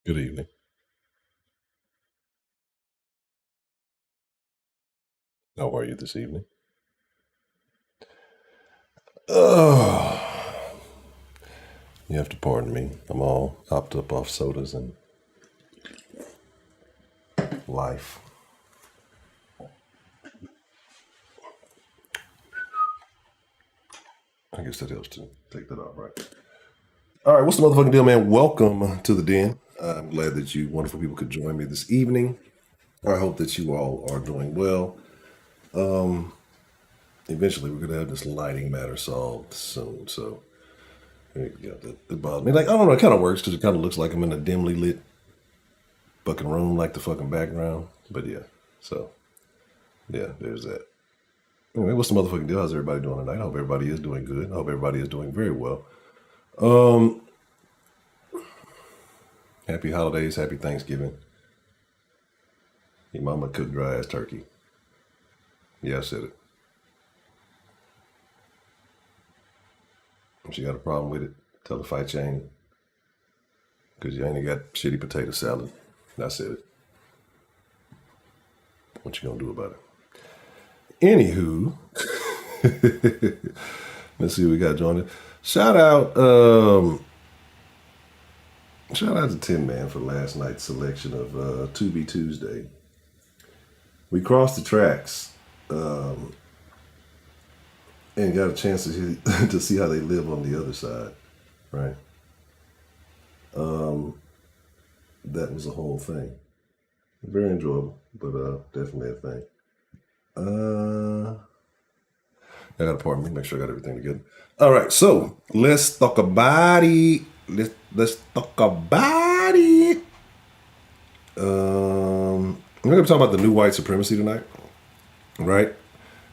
Good evening. How are you this evening? Oh, you have to pardon me. I'm all hopped up off sodas and life. I guess that helps to take that off, right? All right, what's the motherfucking deal, man? Welcome to the den. I'm glad that you wonderful people could join me this evening. I hope that you all are doing well. Eventually, we're going to have this lighting matter solved soon. So, yeah, that bothers me. Like, I don't know, it kind of works because it kind of looks like I'm in a dimly lit fucking room, like the fucking background. But yeah, so yeah, there's that. Anyway, what's the motherfucking deal? How's everybody doing tonight? I hope everybody is doing good. I hope everybody is doing very well. Happy holidays, happy Thanksgiving. Your mama cooked dry ass turkey. Yeah, I said it. If she got a problem with it, tell her fight Cheney. Because you ain't got shitty potato salad. I said it. What you gonna do about it? Anywho, let's see what we got joined. Shout out, shout out to Tin Man for last night's selection of To Be Tuesday. We crossed the tracks and got a chance to to see how they live on the other side, right? That was a whole thing. Very enjoyable, but definitely a thing. I got to pardon me, make sure I got everything together. All right, so let's talk about it. Let's talk about it. We're gonna talk about the new white supremacy tonight, right?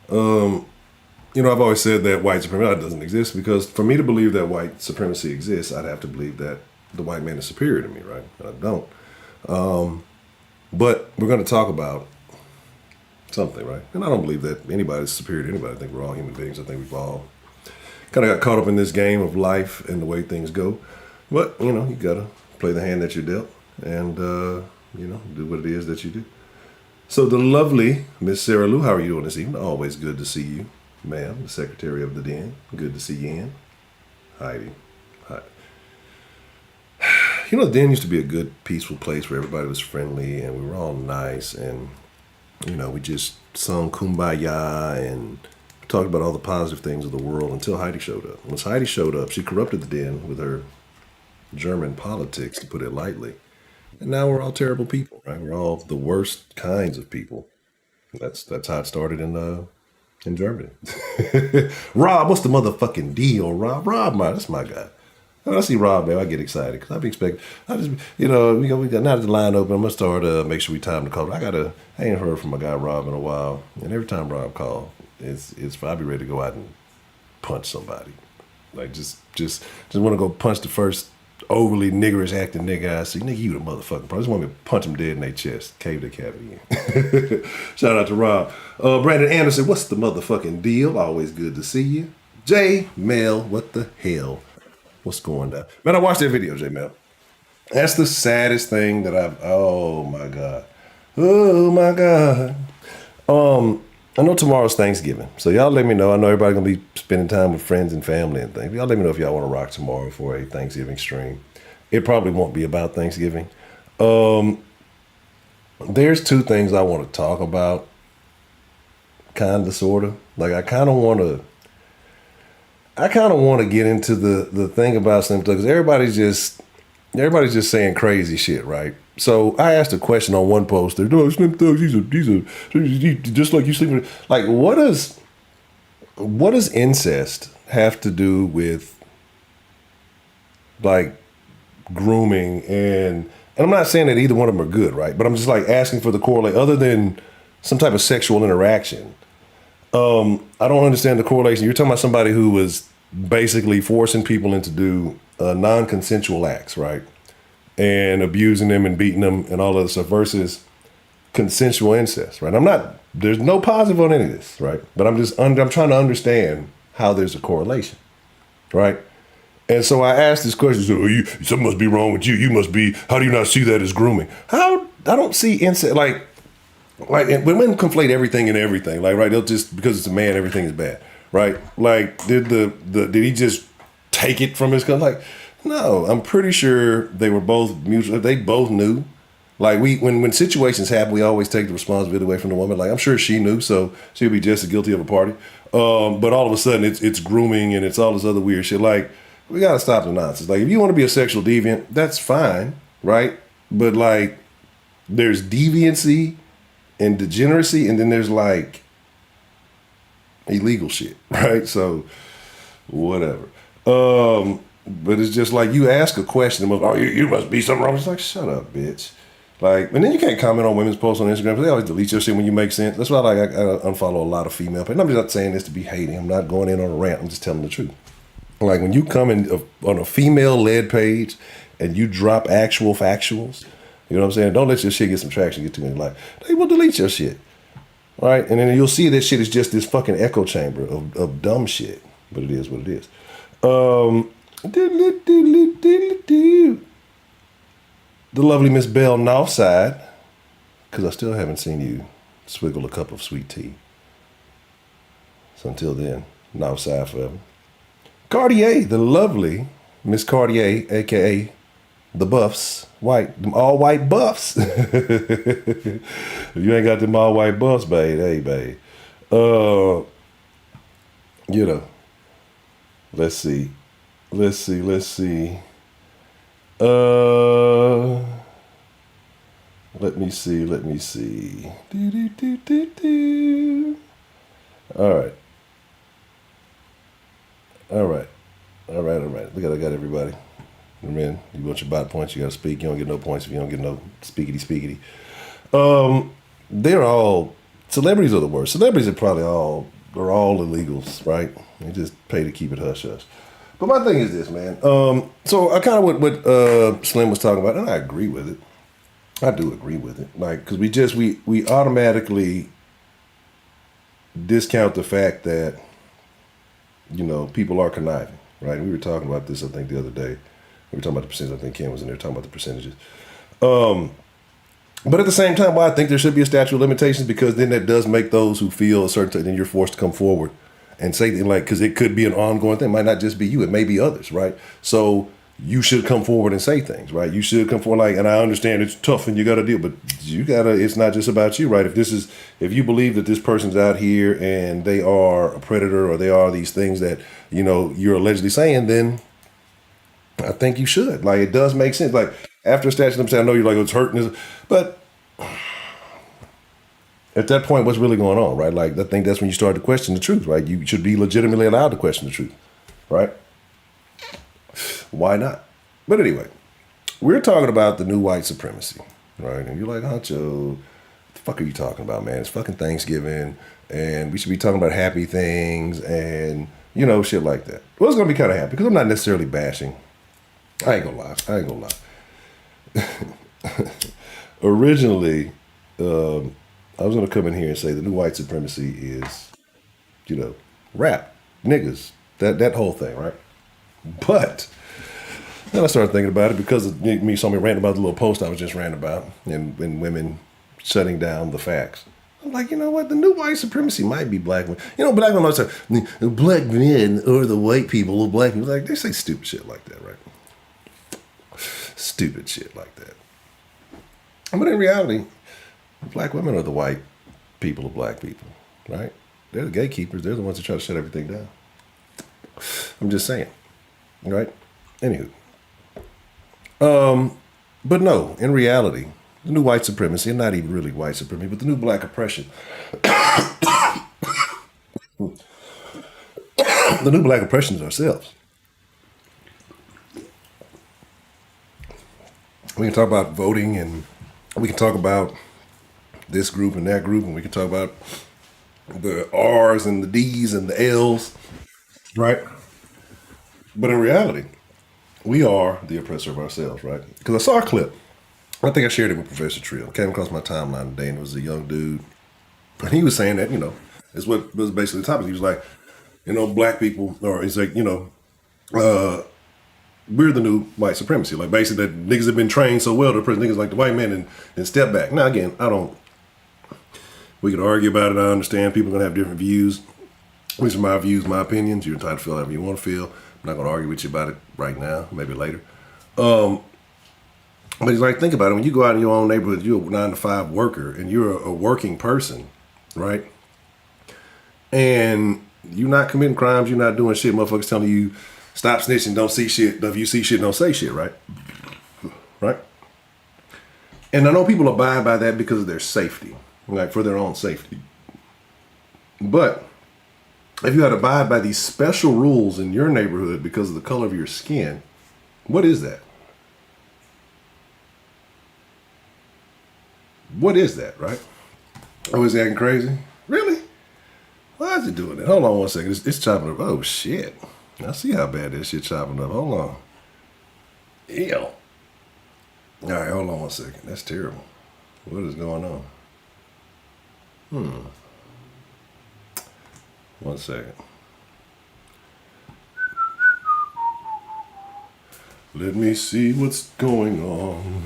I've always said that white supremacy doesn't exist because for me to believe that white supremacy exists, I'd have to believe that the white man is superior to me, right? And I don't. But we're going to talk about something, right? And I don't believe that anybody's superior to anybody. I think we're all human beings. I think we've all kind of got caught up in this game of life and the way things go. But, you got to play the hand that you're dealt and, do what it is that you do. So the lovely Miss Sarah Lou, how are you doing this evening? Always good to see you, ma'am, the secretary of the den. Good to see you in. Heidi. Hi. The den used to be a good, peaceful place where everybody was friendly and we were all nice and, we just sung Kumbaya and talked about all the positive things of the world until Heidi showed up. Once Heidi showed up, she corrupted the den with her German politics, to put it lightly. And now we're all terrible people, right? We're all the worst kinds of people. That's how it started in Germany. Rob, what's the motherfucking deal, Rob? That's my guy. When I see Rob there, I get excited because I be expecting. We got now the line open. I'm gonna start make sure we time the call. I ain't heard from my guy Rob in a while, and every time Rob calls, it's I be ready to go out and punch somebody, like just want to go punch the first overly niggerish acting nigga I see. Nigga, you the motherfucking pro. I just want me to punch him dead in their chest, cave their cavity in. Shout out to Rob. Brandon Anderson, what's the motherfucking deal? Always good to see you. J Mel, what the hell? What's going down? Man, I watched that video, J Mel. That's the saddest thing that oh my God. Oh my God. I know tomorrow's Thanksgiving. So y'all let me know. I know everybody's gonna be spending time with friends and family and things. Y'all let me know if y'all want to rock tomorrow for a Thanksgiving stream. It probably won't be about Thanksgiving. There's two things I want to talk about. Kinda, sorta. Like I kinda wanna get into the thing about Slim Thug because everybody's just saying crazy shit, right? So I asked a question on one post. They're doing Slim Thug. He's just like you sleep with. Like, what does incest have to do with like grooming and I'm not saying that either one of them are good, right? But I'm just like asking for the correlate other than some type of sexual interaction. I don't understand the correlation. You're talking about somebody who was basically forcing people into do non-consensual acts, right? And abusing them and beating them and all of this stuff versus consensual incest, right? There's no positive on any of this, right? But I'm trying to understand how there's a correlation, right? And so I asked this question. So, something must be wrong with you. You must be. How do you not see that as grooming? How I don't see incest like and women conflate everything and everything. Like right, they'll just because it's a man, everything is bad. Right? Like did he just take it from his cousin? Like no, I'm pretty sure they were both mutual. They both knew. Like when situations happen, we always take the responsibility away from the woman. Like I'm sure she knew, so she'll be just as guilty of a party. But all of a sudden, it's grooming and it's all this other weird shit. Like we gotta stop the nonsense. Like if you want to be a sexual deviant, that's fine, right? But like there's deviancy and degeneracy, and then there's like illegal shit, right? So whatever. But it's just like you ask a question, oh, you must be something wrong. It's like shut up, bitch. Like, and then you can't comment on women's posts on Instagram because they always delete your shit when you make sense. That's why I unfollow a lot of female pages. I'm just not saying this to be hating. I'm not going in on a rant. I'm just telling the truth. Like when you come in on a female-led page and you drop actual factuals, you know what I'm saying? Don't let your shit get some traction, get too many likes. They will delete your shit, right? And then you'll see this shit is just this fucking echo chamber of dumb shit. But it is what it is. The lovely Miss Bell Northside, because I still haven't seen you swiggle a cup of sweet tea. So until then, Northside forever. Cartier, the lovely Miss Cartier, aka the Buffs, them all white buffs. If you ain't got them all white buffs, babe, hey, babe. You know, let's see. Let me see. All right. Look at I got everybody. I mean, you want your bot points, you gotta speak. You don't get no points if you don't get no speakity. They're all celebrities are the worst. Celebrities they're all illegals, right? They just pay to keep it hush hush. But my thing is this, man. So I kind of what Slim was talking about, and I agree with it. I do agree with it, like because we automatically discount the fact that people are conniving, right? We were talking about this, I think, the other day. We were talking about the percentage. I think Ken was in there talking about the percentages. But at the same time, why I think there should be a statute of limitations because then that does make those who feel a certain thing, then you're forced to come forward and say because it could be an ongoing thing. It might not just be you. It may be others, right? So you should come forward and say things, right? You should come forward and I understand it's tough and you got to deal, but it's not just about you, right? If you believe that this person's out here and they are a predator or they are these things that, you're allegedly saying, then I think you should. Like, it does make sense. Like, after a statute, I'm saying, I know you're like, it's hurting, but at that point, what's really going on, right? Like, I think that's when you start to question the truth, right? You should be legitimately allowed to question the truth, right? Why not? But anyway, we're talking about the new white supremacy, right? And you're like, Honcho, what the fuck are you talking about, man? It's fucking Thanksgiving, and we should be talking about happy things and, shit like that. Well, it's going to be kind of happy because I'm not necessarily bashing. I ain't gonna lie. Originally, I was going to come in here and say the new white supremacy is, rap, niggas, that whole thing, right? But then I started thinking about it because of me saw me ranting about the little post I was just ranting about and women shutting down the facts. I'm like, you know what? The new white supremacy might be black men. Black men always say, black men or the white people or black people. Like, they say stupid shit like that, right? Stupid shit like that. But in reality, black women are the white people of black people, right? They're the gatekeepers. They're the ones that try to shut everything down. I'm just saying, right? Anywho. But no, in reality, the new white supremacy, and not even really white supremacy, but the new black oppression. The new black oppression is ourselves. We can talk about voting and we can talk about this group and that group, and we can talk about the R's and the D's and the L's, right? But in reality, we are the oppressor of ourselves, right? Because I saw a clip. I think I shared it with Professor Trill. Came across my timeline today, and it was a young dude. And he was saying that, it's what was basically the topic. He was like, black people, or he's like, we're the new white supremacy. Like basically that niggas have been trained so well to prison niggas like the white man and step back. Now again, we could argue about it. I understand people are gonna have different views. These are my views, my opinions. You're entitled to feel however you want to feel. I'm not gonna argue with you about it right now, maybe later. But it's like, think about it. When you go out in your own neighborhood, you're a 9 to 5 worker and you're a working person, right? And you're not committing crimes, you're not doing shit. Motherfuckers telling you, stop snitching, don't see shit. If you see shit, don't say shit, right? Right? And I know people abide by that because of their safety, like for their own safety. But if you had to abide by these special rules in your neighborhood because of the color of your skin, what is that? What is that, right? Oh, is it acting crazy? Really? Why is it doing that? Hold on one second. It's chopping up. Oh, shit. I see how bad that shit chopping up. Hold on. Ew. All right, hold on one second. That's terrible. What is going on? One second. Let me see what's going on.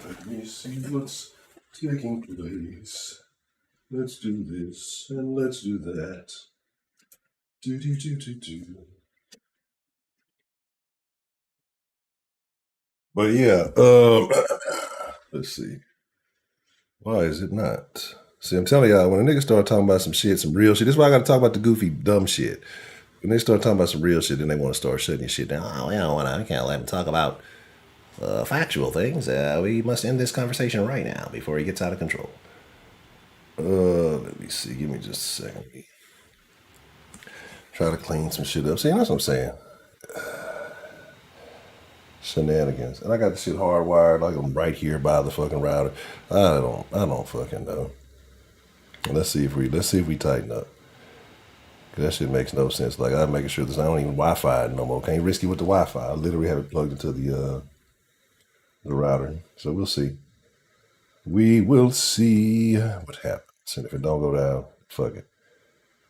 Let me see what's taking place. Let's do this and let's do that. Do. But yeah, let's see. Why is it not? See, I'm telling y'all, when a nigga start talking about some shit, some real shit, this is why I gotta talk about the goofy, dumb shit. When they start talking about some real shit, then they want to start shutting your shit down. Oh, we can't let him talk about factual things. We must end this conversation right now before he gets out of control. Let me see. Give me just a second. Try to clean some shit up. See, that's what I'm saying. Shenanigans. And I got the shit hardwired, like I'm right here by the fucking router. I don't fucking know. Let's see if we tighten up. Cause that shit makes no sense. Like I'm making sure there's not even Wi-Fi no more. Can't risk it with the Wi-Fi. I literally have it plugged into the router. So we'll see. We will see what happens. And if it don't go down, fuck it.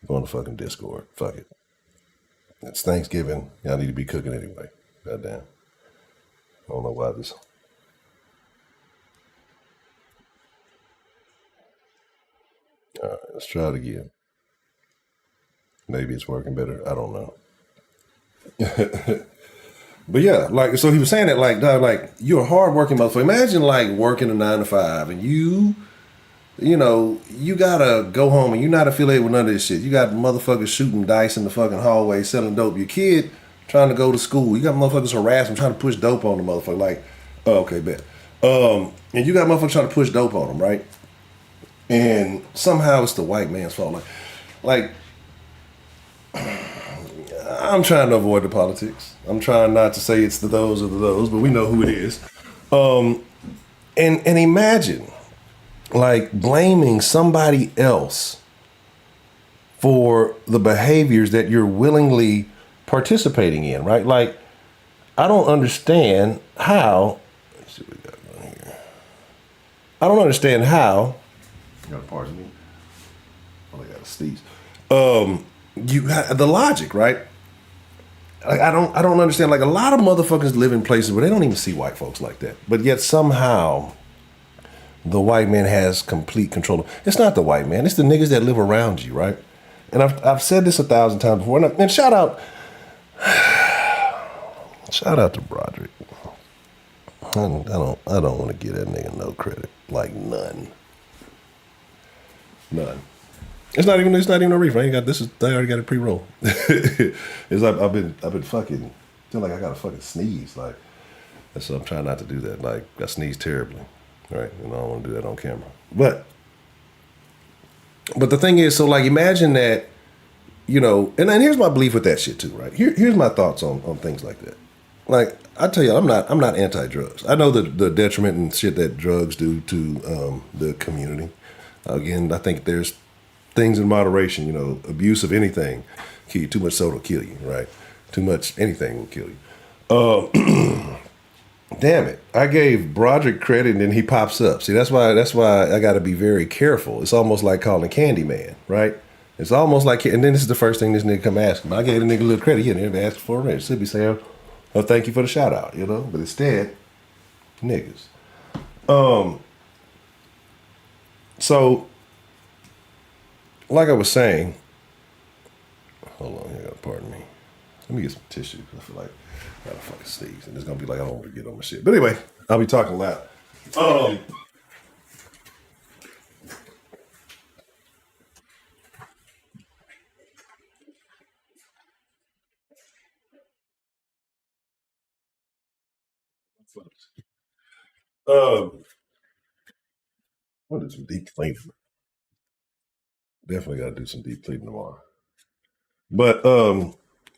Go on the fucking Discord. Fuck it. It's Thanksgiving. Y'all need to be cooking anyway. Goddamn. I don't know why this. All right, let's try it again. Maybe it's working better. I don't know. But yeah, like, so he was saying that, like, dog, like, you're a hardworking motherfucker. Imagine, like, working a 9 to 5 and you gotta go home and you're not affiliated with none of this shit. You got motherfuckers shooting dice in the fucking hallway, selling dope. Your kid trying to go to school. You got motherfuckers harassing, trying to push dope on the motherfucker. Like, oh, okay, bet. And you got motherfuckers trying to push dope on them, right? And somehow it's the white man's fault. Like, I'm trying to avoid the politics. I'm trying not to say it's the those or the those, but we know who it is. And imagine, like, blaming somebody else for the behaviors that you're willingly participating in, right? Like, I don't understand how. Let's see what we got going here. I don't understand how. You gotta pardon me. Oh, I gotta sneeze. You got the logic, right? Like, I don't understand. Like, a lot of motherfuckers live in places where they don't even see white folks like that, but yet somehow the white man has complete control. It's not the white man. It's the niggas that live around you, right? And I've said this 1,000 times before. And shout out to Broderick. I don't want to give that nigga no credit. Like, none. It's not even a refund. I already got it pre-roll. It's like I've been fucking feel like I got to fucking sneeze. Like, so I'm trying not to do that. Like, I sneeze terribly. Right? And I don't want to do that on camera. But the thing is, so, like, imagine that, and here's my belief with that shit too, right? Here's my thoughts on things like that. Like, I tell you, I'm not anti-drugs. I know the detriment and shit that drugs do to the community. Again, I think there's things in moderation. Abuse of anything, kill you. Too much soda will kill you, right? Too much anything will kill you. Damn it! I gave Broderick credit, and then he pops up. See, that's why I got to be very careful. It's almost like calling Candyman, right? It's almost like, and then this is the first thing this nigga come ask me. I gave the nigga a little credit. He never asked for it. Should be saying, "Oh, thank you for the shout out," you know. But instead, niggas. So, like I was saying, hold on here, pardon me. Let me get some tissue. I feel like I gotta fucking sneeze, and it's gonna be like I don't want to get on my shit. But anyway, I'll be talking loud. Um, um, what is some deep cleaning? Definitely got to do some deep cleaning tomorrow. But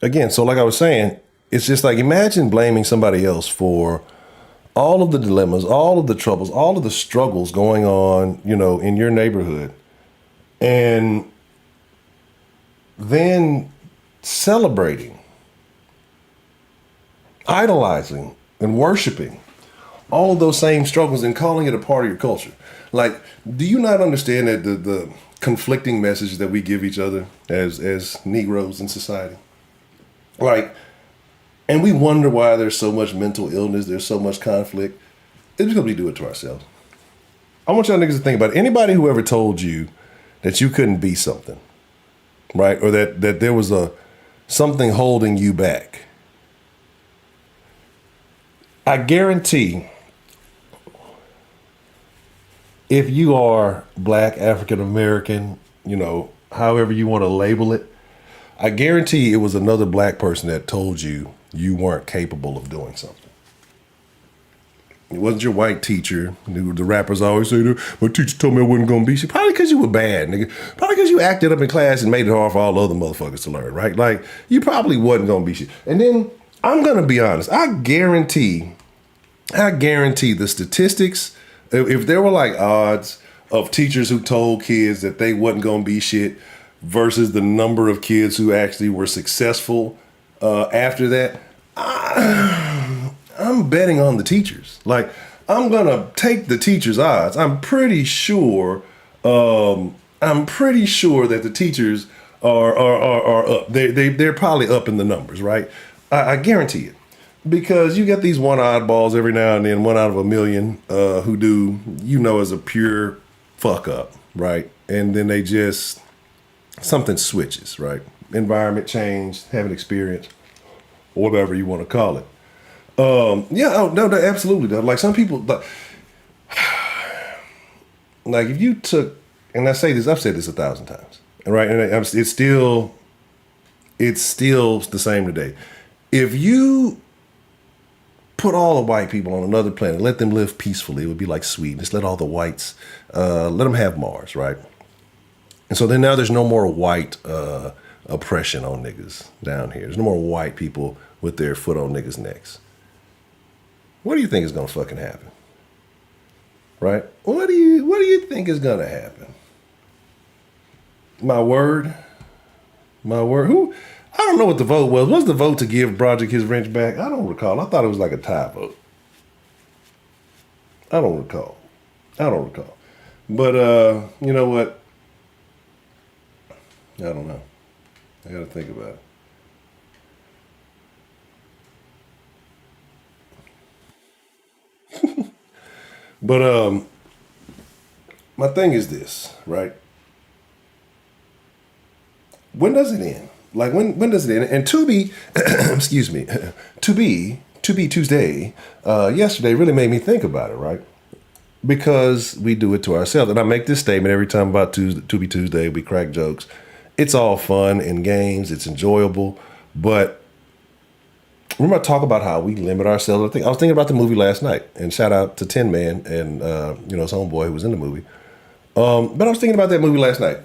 again, so like I was saying, it's just like imagine blaming somebody else for all of the dilemmas, all of the troubles, all of the struggles going on, you know, in your neighborhood, and then celebrating, idolizing, and worshiping all of those same struggles and calling it a part of your culture. Like, do you not understand that the conflicting message that we give each other as Negroes in society? Like, and we wonder why there's so much mental illness, there's so much conflict. It's because we do it to ourselves. I want y'all niggas to think about it. Anybody who ever told you that you couldn't be something, right? Or that there was something holding you back. I guarantee if you are Black, African American, you know, however you want to label it, I guarantee it was another Black person that told you you weren't capable of doing something. It wasn't your white teacher. The rappers always say, my teacher told me I wasn't going to be shit. Probably because you were bad, nigga. Probably because you acted up in class and made it hard for all the other motherfuckers to learn, right? Like, you probably wasn't going to be shit. And then, I'm going to be honest, I guarantee the statistics, if there were like odds of teachers who told kids that they wasn't going to be shit versus the number of kids who actually were successful after that, I'm betting on the teachers. Like, I'm going to take the teachers' odds. I'm pretty sure that the teachers are up. They're probably up in the numbers, right? I guarantee it. Because you get these one oddballs every now and then, one out of a million, who do, you know, as a pure fuck up, right? And then they just, something switches, right? Environment change, have an experience, or whatever you want to call it. Yeah, oh, no, absolutely. Though. Like some people, like if you took, and I say this, I've said this 1,000 times, right? And it's still the same today. If you put all the white people on another planet, let them live peacefully, it would be like Sweden. Just let all the whites, let them have Mars, right? And so then now there's no more white oppression on niggas down here. There's no more white people with their foot on niggas' necks. What do you think is gonna fucking happen? Right? What do you think is gonna happen? My word. Who? I don't know what the vote was. What's the vote to give Broderick his wrench back? I don't recall. I thought it was like a tie vote. I don't recall. But you know what? I don't know. I gotta think about it. But my thing is this, right? When does it end? Like when does it end? And to be, excuse me, to be Tuesday, yesterday really made me think about it, right? Because we do it to ourselves. And I make this statement every time about to be Tuesday, we crack jokes. It's all fun and games, it's enjoyable, but remember I talk about how we limit ourselves. I was thinking about the movie last night, and shout out to Tin Man and his homeboy who was in the movie. But I was thinking about that movie last night.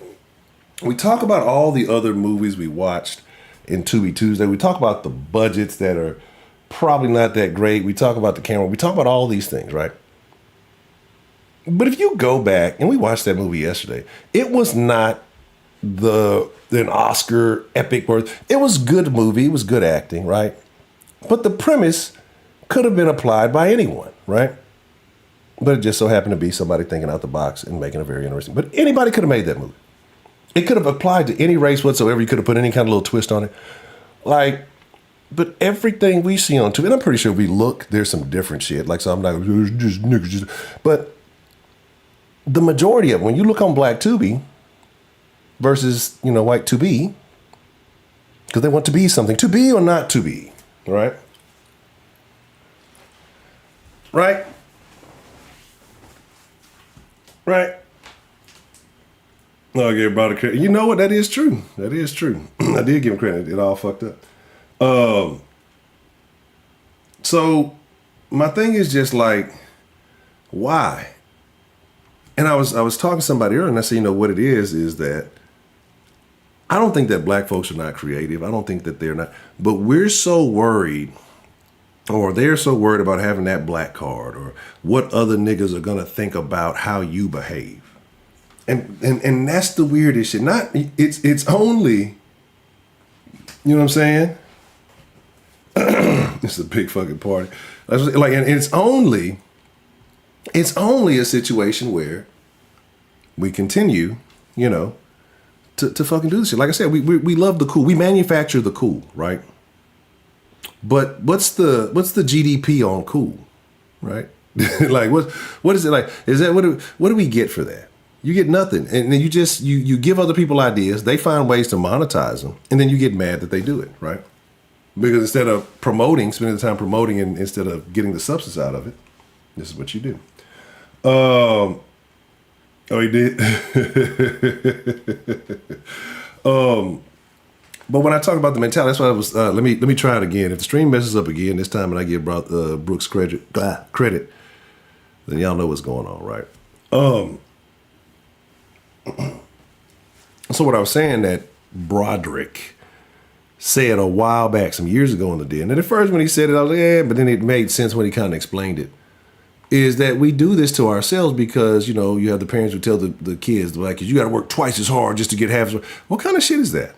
We talk about all the other movies we watched in Tubi Tuesday. We talk about the budgets that are probably not that great. We talk about the camera. We talk about all these things, right? But if you go back, and we watched that movie yesterday, it was not an Oscar epic worth. It was a good movie. It was good acting, right? But the premise could have been applied by anyone, right? But it just so happened to be somebody thinking out the box and making it very interesting. But anybody could have made that movie. It could have applied to any race whatsoever. You could have put any kind of little twist on it. Like, but everything we see on TV, and I'm pretty sure if we look, there's some different shit. Like, so I'm not, just niggas, just, but the majority of it, when you look on Black Tubi versus, White Tubi, because they want to be something, to be or not to be, right? Right? Right? No, I gave brother credit. You know what? That is true. That is true. I did give him credit. It all fucked up. So my thing is just like, why? And I was talking to somebody earlier, and I said, what it is that I don't think that black folks are not creative. I don't think that they're not. But we're so worried, or they're so worried about having that black card, or what other niggas are gonna think about how you behave. And that's the weirdest shit. Not it's only, you know what I'm saying? It's a big fucking party. Like, and it's only a situation where we continue, to fucking do this shit. Like I said, we love the cool. We manufacture the cool, right? But what's the GDP on cool, right? Like what is it like? Is that what do we get for that? You get nothing, and then you give other people ideas. They find ways to monetize them, and then you get mad that they do it, right? Because instead of spending the time promoting, and instead of getting the substance out of it, this is what you do. Oh, he did. But when I talk about the mentality, that's why I was. Let me try it again. If the stream messes up again this time, and I give Brooks credit, then y'all know what's going on, right? So what I was saying that Broderick said a while back, some years ago in the den, and at first when he said it, I was like, yeah, but then it made sense when he kind of explained it, is that we do this to ourselves because, you have the parents who tell the kids, like, you got to work twice as hard just to get half as hard. What kind of shit is that?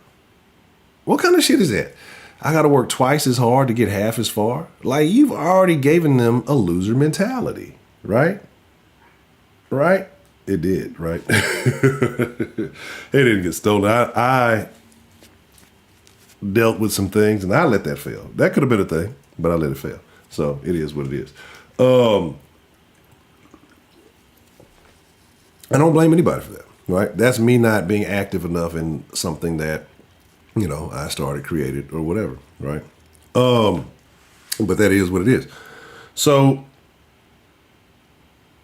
What kind of shit is that? I got to work twice as hard to get half as far? Like, you've already given them a loser mentality, right? Right? It did, right? It didn't get stolen. I dealt with some things, and I let that fail. That could have been a thing, but I let it fail. So it is what it is. I don't blame anybody for that, right? That's me not being active enough in something that, I started, created, or whatever, right? But that is what it is. So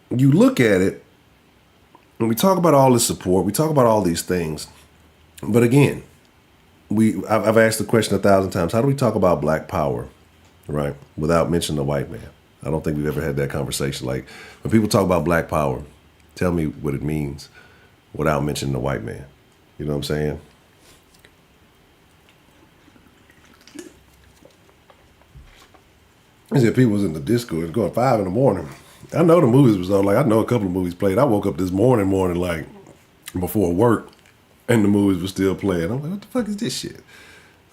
you look at it, and we talk about all this support, we talk about all these things, but again, I've asked the question 1,000 times, how do we talk about black power, right, without mentioning the white man? I don't think we've ever had that conversation. Like, when people talk about black power, tell me what it means without mentioning the white man. You know what I'm saying? I said people was in the disco. It was going 5 a.m. I know the movies was on. Like, I know a couple of movies played. I woke up this morning, like, before work, and the movies were still playing. I'm like, what the fuck is this shit?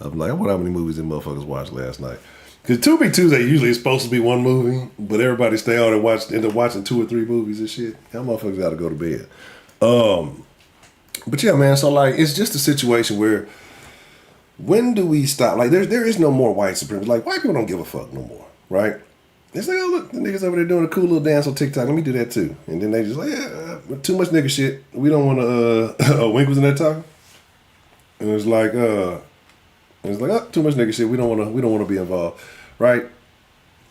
I'm like, I wonder how many movies them motherfuckers watched last night. Because Tubi Tuesday usually is supposed to be one movie, but everybody stay on and end up watching 2 or 3 movies and shit. Y'all motherfuckers got to go to bed. But yeah, man, so like, it's just a situation where, when do we stop? Like, there is no more white supremacy. Like, white people don't give a fuck no more, right? It's like, oh, look, the niggas over there doing a cool little dance on TikTok. Let me do that too. And then they just like, yeah, too much nigga shit. We don't want to, Wink was in there talking. And it's like, oh, too much nigga shit. We don't want to be involved, right?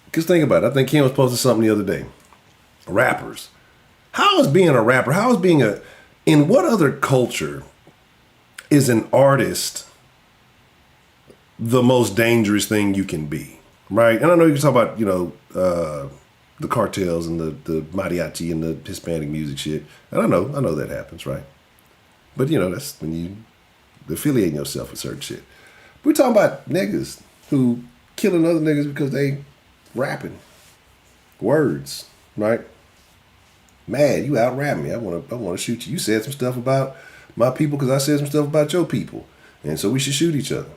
Because think about it. I think Kim was posting something the other day. Rappers. How is being a rapper? How is being in what other culture is an artist the most dangerous thing you can be, right? And I know you can talk about, the cartels and the mariachi and the Hispanic music shit. And I know that happens, right? But, that's when you affiliate yourself with certain shit. We're talking about niggas who killing other niggas because they rapping words, right? Mad, you out rapping me. I want to shoot you. You said some stuff about my people because I said some stuff about your people, and so we should shoot each other.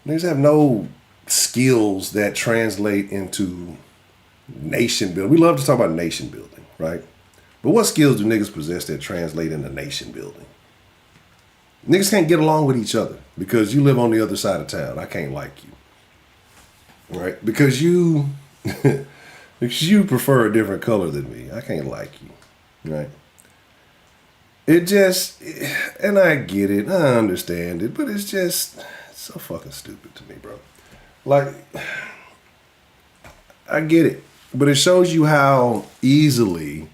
Niggas have no skills that translate into nation building. We love to talk about nation building, right? But what skills do niggas possess that translate into nation building? Niggas can't get along with each other because you live on the other side of town. I can't like you, right? Because you because you prefer a different color than me. I can't like you, right? It just, and I get it, I understand it, but it's so fucking stupid to me, bro. Like, I get it, but it shows you how easily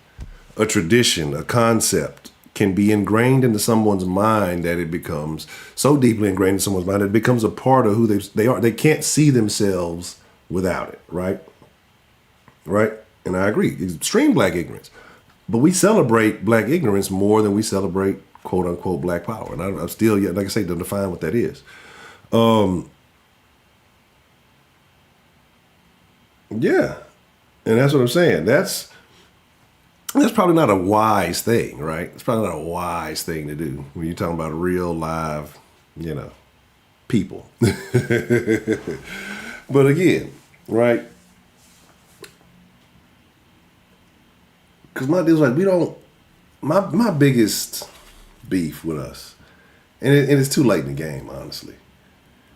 a tradition, a concept, can be ingrained into someone's mind that it becomes so deeply ingrained in someone's mind that it becomes a part of who they are. They can't see themselves without it, right? Right? And I agree, extreme black ignorance. But we celebrate black ignorance more than we celebrate quote unquote black power. And I'm still yet, like I say, to define what that is. Yeah. And that's what I'm saying. That's probably not a wise thing, right? It's probably not a wise thing to do when you're talking about real live, people. But again, right? Because my deal's like, we don't, my biggest beef with us, and it's too late in the game, honestly,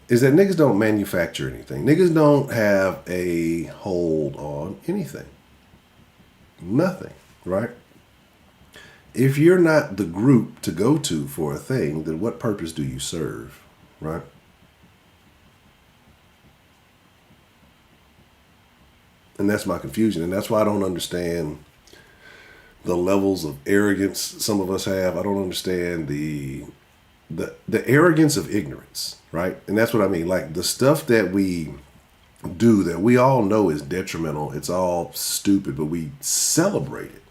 is that niggas don't manufacture anything. Niggas don't have a hold on anything. Nothing, right? If you're not the group to go to for a thing, then what purpose do you serve, right? And that's my confusion. And that's why I don't understand the levels of arrogance some of us have. I don't understand the arrogance of ignorance, right? And that's what I mean. Like the stuff that we do that we all know is detrimental, it's all stupid, but we celebrate it,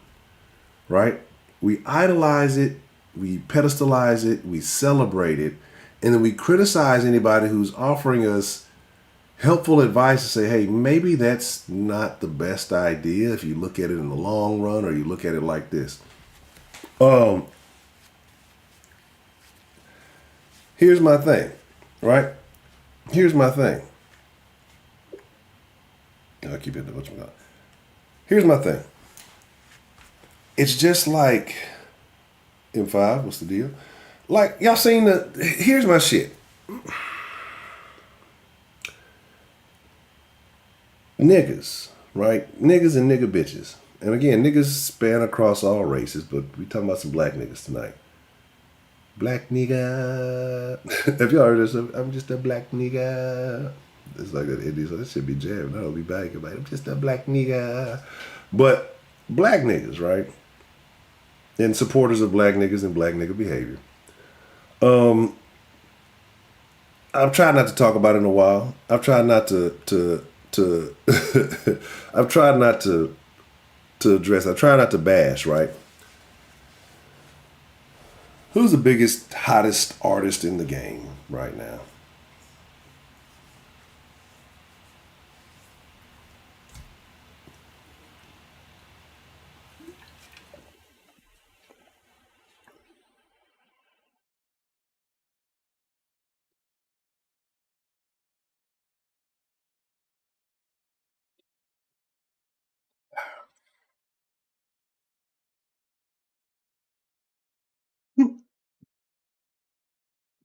right? We idolize it, we pedestalize it, we celebrate it, and then we criticize anybody who's offering us helpful advice to say, hey, maybe that's not the best idea if you look at it in the long run, or you look at it like this. Here's my thing, right? Here's my thing. I'll keep it to what you got. Here's my thing. It's just like M5, what's the deal? Like, y'all seen here's my shit. Niggas, right? Niggas and nigga bitches. And again, niggas span across all races, but we talking about some black niggas tonight. Black nigga. Have y'all heard this? I'm just a black nigga. It's like that Indian, so that should be jammed. I'll be back about it. I'm just a black nigga. But black niggas, right? And supporters of black niggas and black nigga behavior. I've tried not to talk about it in a while. I've tried not to I've tried not to address. I try not to bash, right? Who's the biggest, hottest artist in the game right now?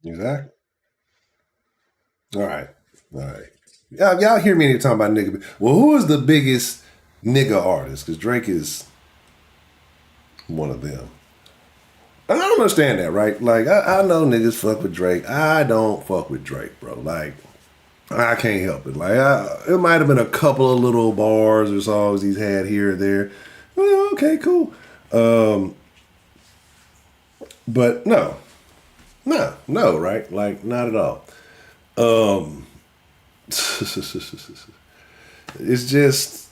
Exactly. All right. All right. Y'all hear me talking about nigga. Well, who is the biggest nigga artist? Because Drake is one of them. And I don't understand that, right? Like, I know niggas fuck with Drake. I don't fuck with Drake, bro. Like, I can't help it. Like, it might have been a couple of little bars or songs he's had here or there. Well, okay, cool. But no, right? Like, not at all. It's just,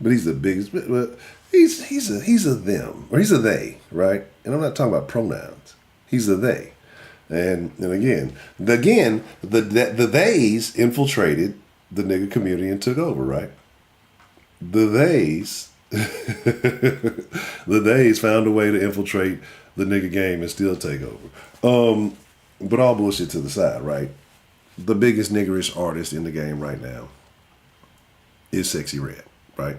but he's the biggest. But he's a them, or he's a they, right? And I'm not talking about pronouns. He's a they, and again, the theys infiltrated the nigga community and took over, right? The theys, the theys found a way to infiltrate the nigga game and still take over. But all bullshit to the side, right? The biggest niggerish artist in the game right now is Sexy Red, right?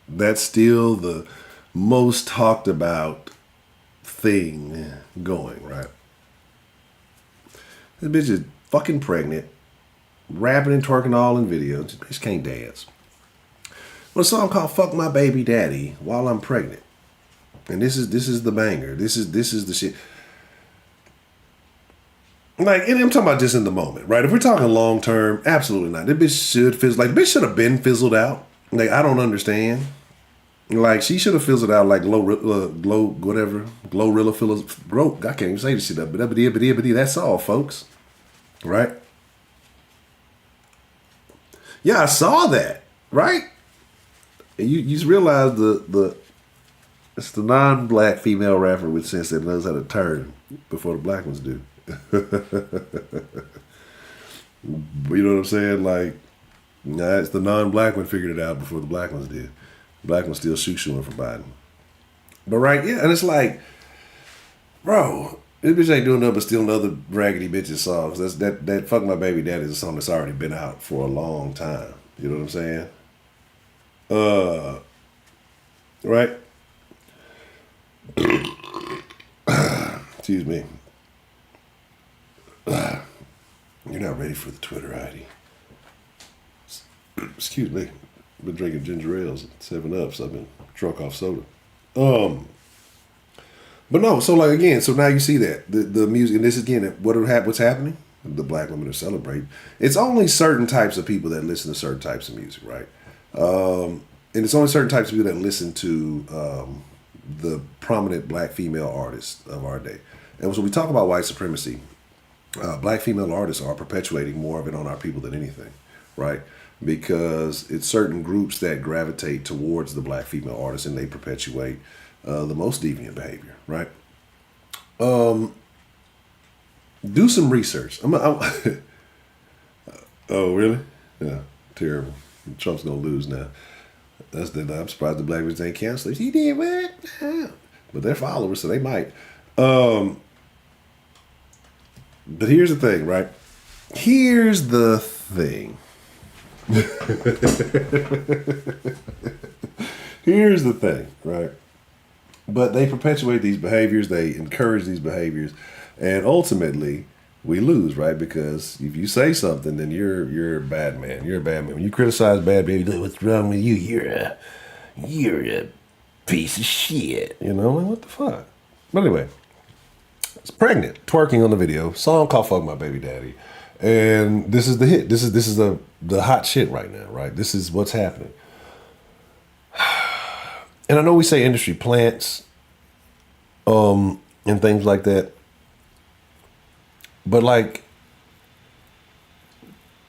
That's still the most talked about thing going, right? This bitch is fucking pregnant, rapping and twerking all in videos. This bitch can't dance. Well, a song called "Fuck My Baby Daddy" while I'm pregnant, and this is the banger. This is the shit. Like, and I'm talking about just in the moment, right? If we're talking long term, absolutely not. This bitch should fizzle. Like, the bitch should have been fizzled out. Like, I don't understand. Like, she should have fizzled out like Glorilla Phillips. Bro, I can't even say this shit up. But that's all, folks. Right? Yeah, I saw that. Right? And you just realize it's the non-black female rapper with sense that knows how to turn before the black ones do. You know what I'm saying? Like, nah, it's the non-black one figured it out before the black ones did. Black ones still shooting for Biden. But right, yeah, and it's like, bro, this bitch ain't doing nothing but stealing other raggedy bitches' songs. That "Fuck My Baby Daddy" is a song that's already been out for a long time. You know what I'm saying? Right? Excuse me. You're not ready for the Twitter ID. Excuse me. I've been drinking ginger ales and 7-Ups. I've been drunk off soda. But no, so like again, so now you see that the music, and this again, what's happening? The black women are celebrating. It's only certain types of people that listen to certain types of music, right? And it's only certain types of people that listen to the prominent black female artists of our day. And so we talk about white supremacy. Black female artists are perpetuating more of it on our people than anything, right? Because it's certain groups that gravitate towards the black female artists and they perpetuate the most deviant behavior, right? Do some research. Oh, really? Yeah, terrible. Trump's gonna lose now. I'm surprised the black bitches ain't canceled. He did what? But they're followers, so they might. But here's the thing, right? Here's the thing. Here's the thing, right? But they perpetuate these behaviors, they encourage these behaviors, and ultimately we lose, right? Because if you say something, then you're a bad man. You're a bad man. When you criticize bad behavior, what's wrong with you? You're a piece of shit. You know, like, what the fuck? But anyway. It's pregnant, twerking on the video, song called "Fuck My Baby Daddy," and this is the hit. This is the hot shit right now, right? This is what's happening. And I know we say industry plants, and things like that, but like,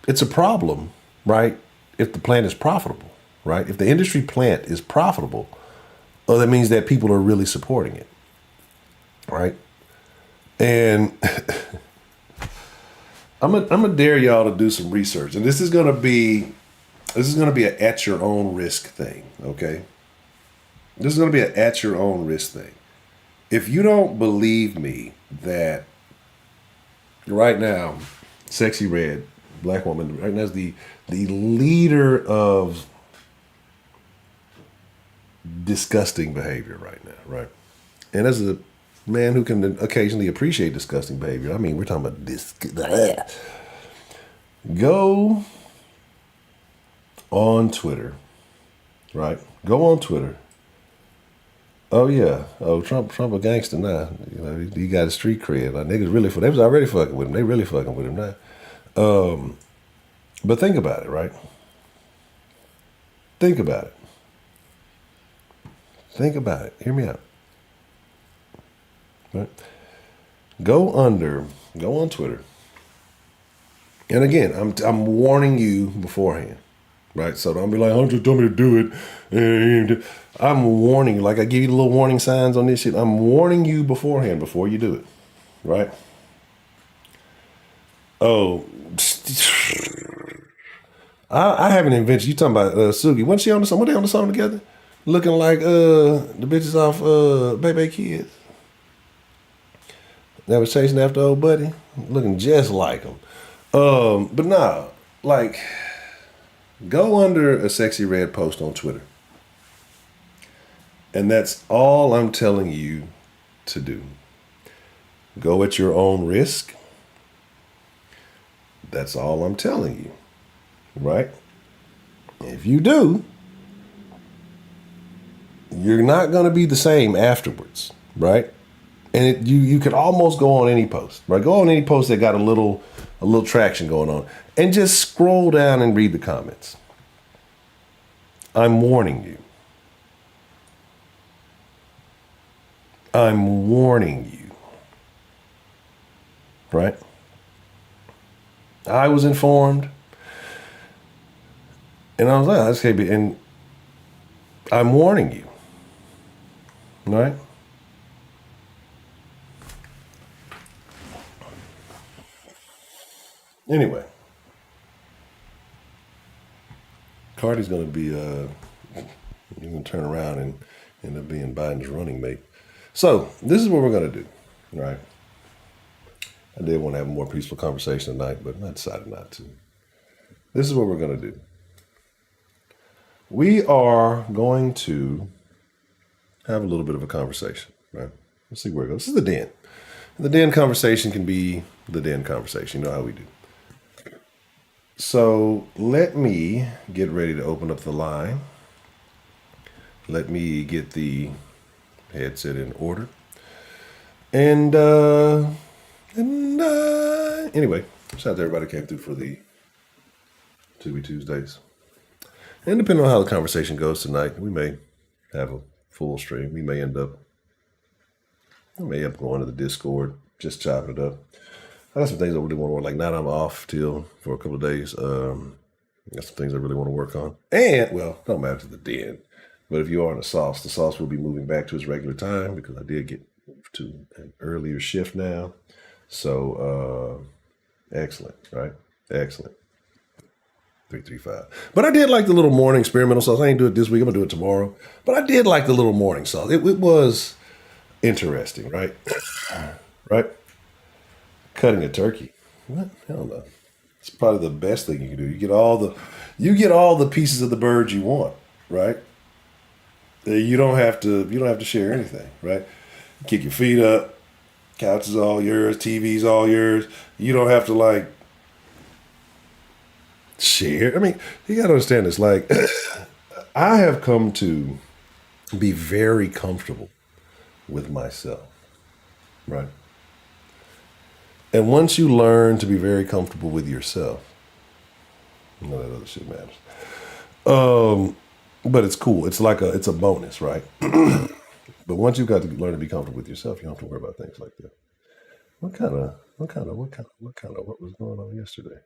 it's a problem, right? If the plant is profitable, right? If the industry plant is profitable, well, that means that people are really supporting it, right? And I'm gonna dare y'all to do some research, and this is gonna be an at your own risk thing, okay? This is gonna be an at your own risk thing. If you don't believe me that right now, Sexy Red, black woman, right now is the leader of disgusting behavior right now, right? And as a man who can occasionally appreciate disgusting behavior. I mean, we're talking about this. Go on Twitter, right? Go on Twitter. Oh yeah. Oh, Trump a gangster now. You know, he got a street cred. Like, niggas really they was already fucking with him. They really fucking with him now. But think about it, right? Think about it. Think about it. Hear me out. Right? Go on Twitter. And again, I'm warning you beforehand, right? So don't be like, "Oh, just told me to do it." And I'm warning you, like I give you the little warning signs on this shit. I'm warning you beforehand before you do it, right? Oh, I haven't invented. You talking about Sugi? Wasn't she on the song? Were they on the song together? Looking like the bitches off Baby Kids. That was chasing after old buddy, looking just like him. But nah, like, go under a Sexy Red post on Twitter. And that's all I'm telling you to do. Go at your own risk. That's all I'm telling you, right? If you do, you're not going to be the same afterwards, right? And you could almost go on any post, right? Go on any post that got a little traction going on, and just scroll down and read the comments. I'm warning you. I'm warning you. Right? I was informed, and I was like, "This can't be." And I'm warning you. Right? Anyway, Cardi's going to be, you're going to turn around and end up being Biden's running mate. So this is what we're going to do, right? I did want to have a more peaceful conversation tonight, but I decided not to. This is what we're going to do. We are going to have a little bit of a conversation, right? Let's see where it goes. This is the den. The den conversation can be the den conversation. You know how we do. So let me get ready to open up the line. Let me get the headset in order. And anyway, shout out to everybody who came through for the Tubi Tuesdays. And depending on how the conversation goes tonight, we may have a full stream. We may end up going to the Discord, just chopping it up. I got some things I really want to work. Like now I'm off for a couple of days. I got some things I really want to work on. And, well, don't matter to the den. But if you are in the sauce will be moving back to its regular time because I did get to an earlier shift now. So, excellent, right? Excellent. 335. But I did like the little morning experimental sauce. I ain't do it this week. I'm going to do it tomorrow. But I did like the little morning sauce. It was interesting, right? Right? Cutting a turkey. What? Hell no. It's probably the best thing you can do. You get all the pieces of the bird you want, right? You don't have to share anything, right? Kick your feet up. Couch is all yours. TV's all yours. You don't have to share. I mean, you got to understand this. Like, I have come to be very comfortable with myself, right? And once you learn to be very comfortable with yourself, none of that other shit matters. But it's cool. It's a bonus, right? But once you've got to learn to be comfortable with yourself, you don't have to worry about things like that. What was going on yesterday?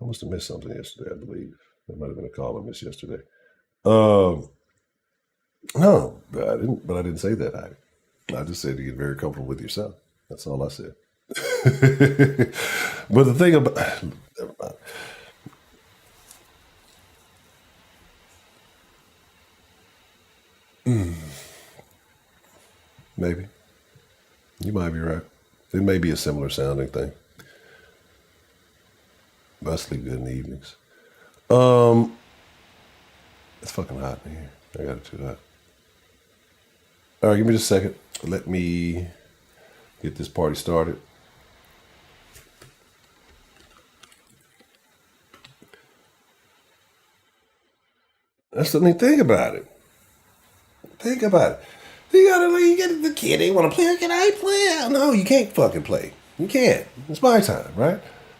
I must have missed something yesterday, I believe. There might have been a call I missed yesterday. No, but I didn't say that. I just said to get very comfortable with yourself. That's all I said. But the thing about never mind. Maybe you might be right. It may be a similar sounding thing. But I sleep good in the evenings. It's fucking hot in here. I got it too hot. All right, give me just a second. Let me get this party started. That's the thing. Think about it. You get the kid. They want to play. Can I play? No, you can't fucking play. You can't. It's my time, right?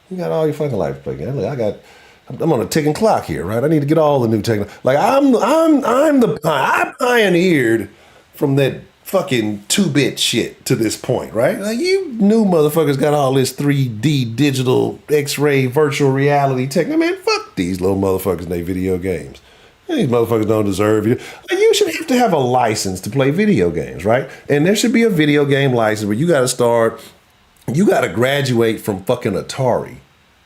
You got all your fucking life to play. Look, I'm on a ticking clock here, right? I need to get all the new technology. Like I pioneered from that fucking 2-bit shit to this point, right? Like you new motherfuckers got all this 3D digital X-ray virtual reality tech. Man, fuck these little motherfuckers in their video games. These motherfuckers don't deserve you. Like, you should have to have a license to play video games, right? And there should be a video game license where you got to graduate from fucking Atari,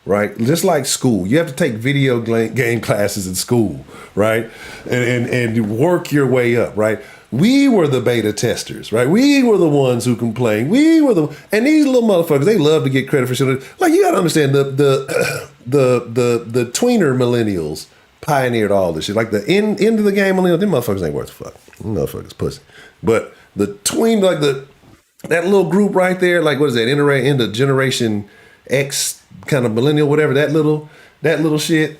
right? Just like school. You have to take video game classes in school, right? And work your way up, right? We were the beta testers, right? We were the ones who complained. And these little motherfuckers, they love to get credit for shit. Like, you got to understand the tweener millennials pioneered all this shit. Like the end of the game millennials, them motherfuckers ain't worth a fuck. Them motherfuckers pussy. But the tween, like the That little group right there, like what is that? Into Generation X, kind of millennial, whatever. That little shit.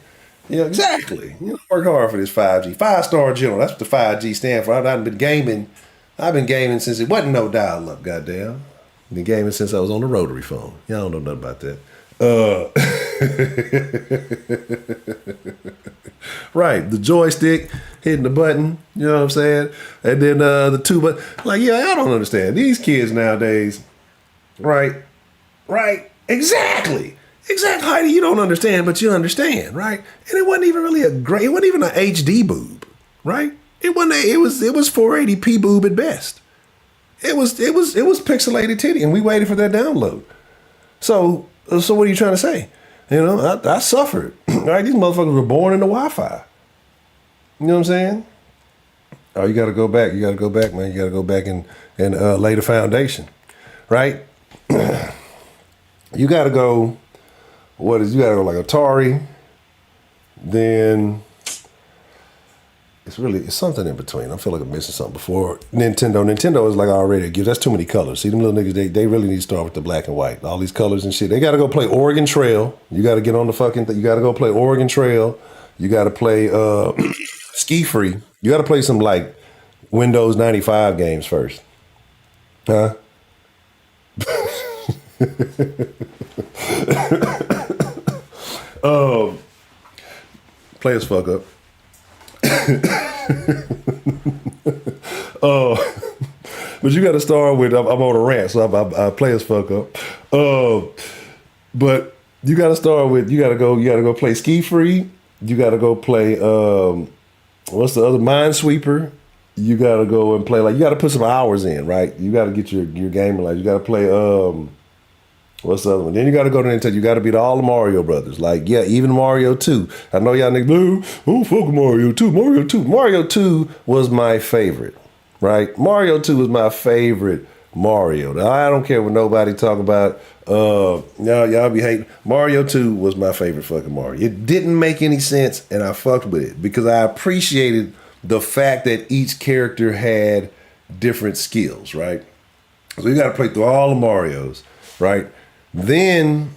Yeah, exactly. Work hard for this 5G, 5-star general. That's what the 5G stand for. I've been gaming. I've been gaming since it wasn't no dial up. Goddamn, been gaming since I was on the rotary phone. Y'all don't know nothing about that. Right, the joystick hitting the button. You know what I'm saying? And then the two, but like, yeah, I don't understand these kids nowadays. Right, right, exactly. Exactly, Heidi, you don't understand, but you understand, right? And it wasn't even really it wasn't even an HD boob, right? It wasn't. It was 480p boob at best. It was pixelated titty, and we waited for that download. So what are you trying to say? I suffered. Right? These motherfuckers were born into Wi-Fi. You know what I'm saying? Oh, you got to go back. You got to go back, man. You got to go back and lay the foundation, right? You got to go. You got to go like Atari, then it's something in between. I feel like I'm missing something before Nintendo. Nintendo is like already a gift. That's too many colors. See, them little niggas, they really need to start with the black and white. All these colors and shit. They got to go play Oregon Trail. You got to get on the fucking you got to go play Oregon Trail. You got to play Ski Free. You got to play some like Windows 95 games first. Huh? Play as fuck up. But you got to start with I'm on a rant, so I play as fuck up. But you got to start with you got to go play Ski Free. You got to go play what's the other Minesweeper. You got to go and play you got to put some hours in, right? You got to get your gaming life. You got to play what's the other one? Then you got to go to Nintendo. You got to beat all the Mario brothers. Even Mario 2. I know y'all niggas, fuck Mario 2. Mario 2. Mario 2 was my favorite, right? Mario 2 was my favorite Mario. Now, I don't care what nobody talk about. Y'all be hating. Mario 2 was my favorite fucking Mario. It didn't make any sense, and I fucked with it because I appreciated the fact that each character had different skills, right? So you got to play through all the Marios, right? Then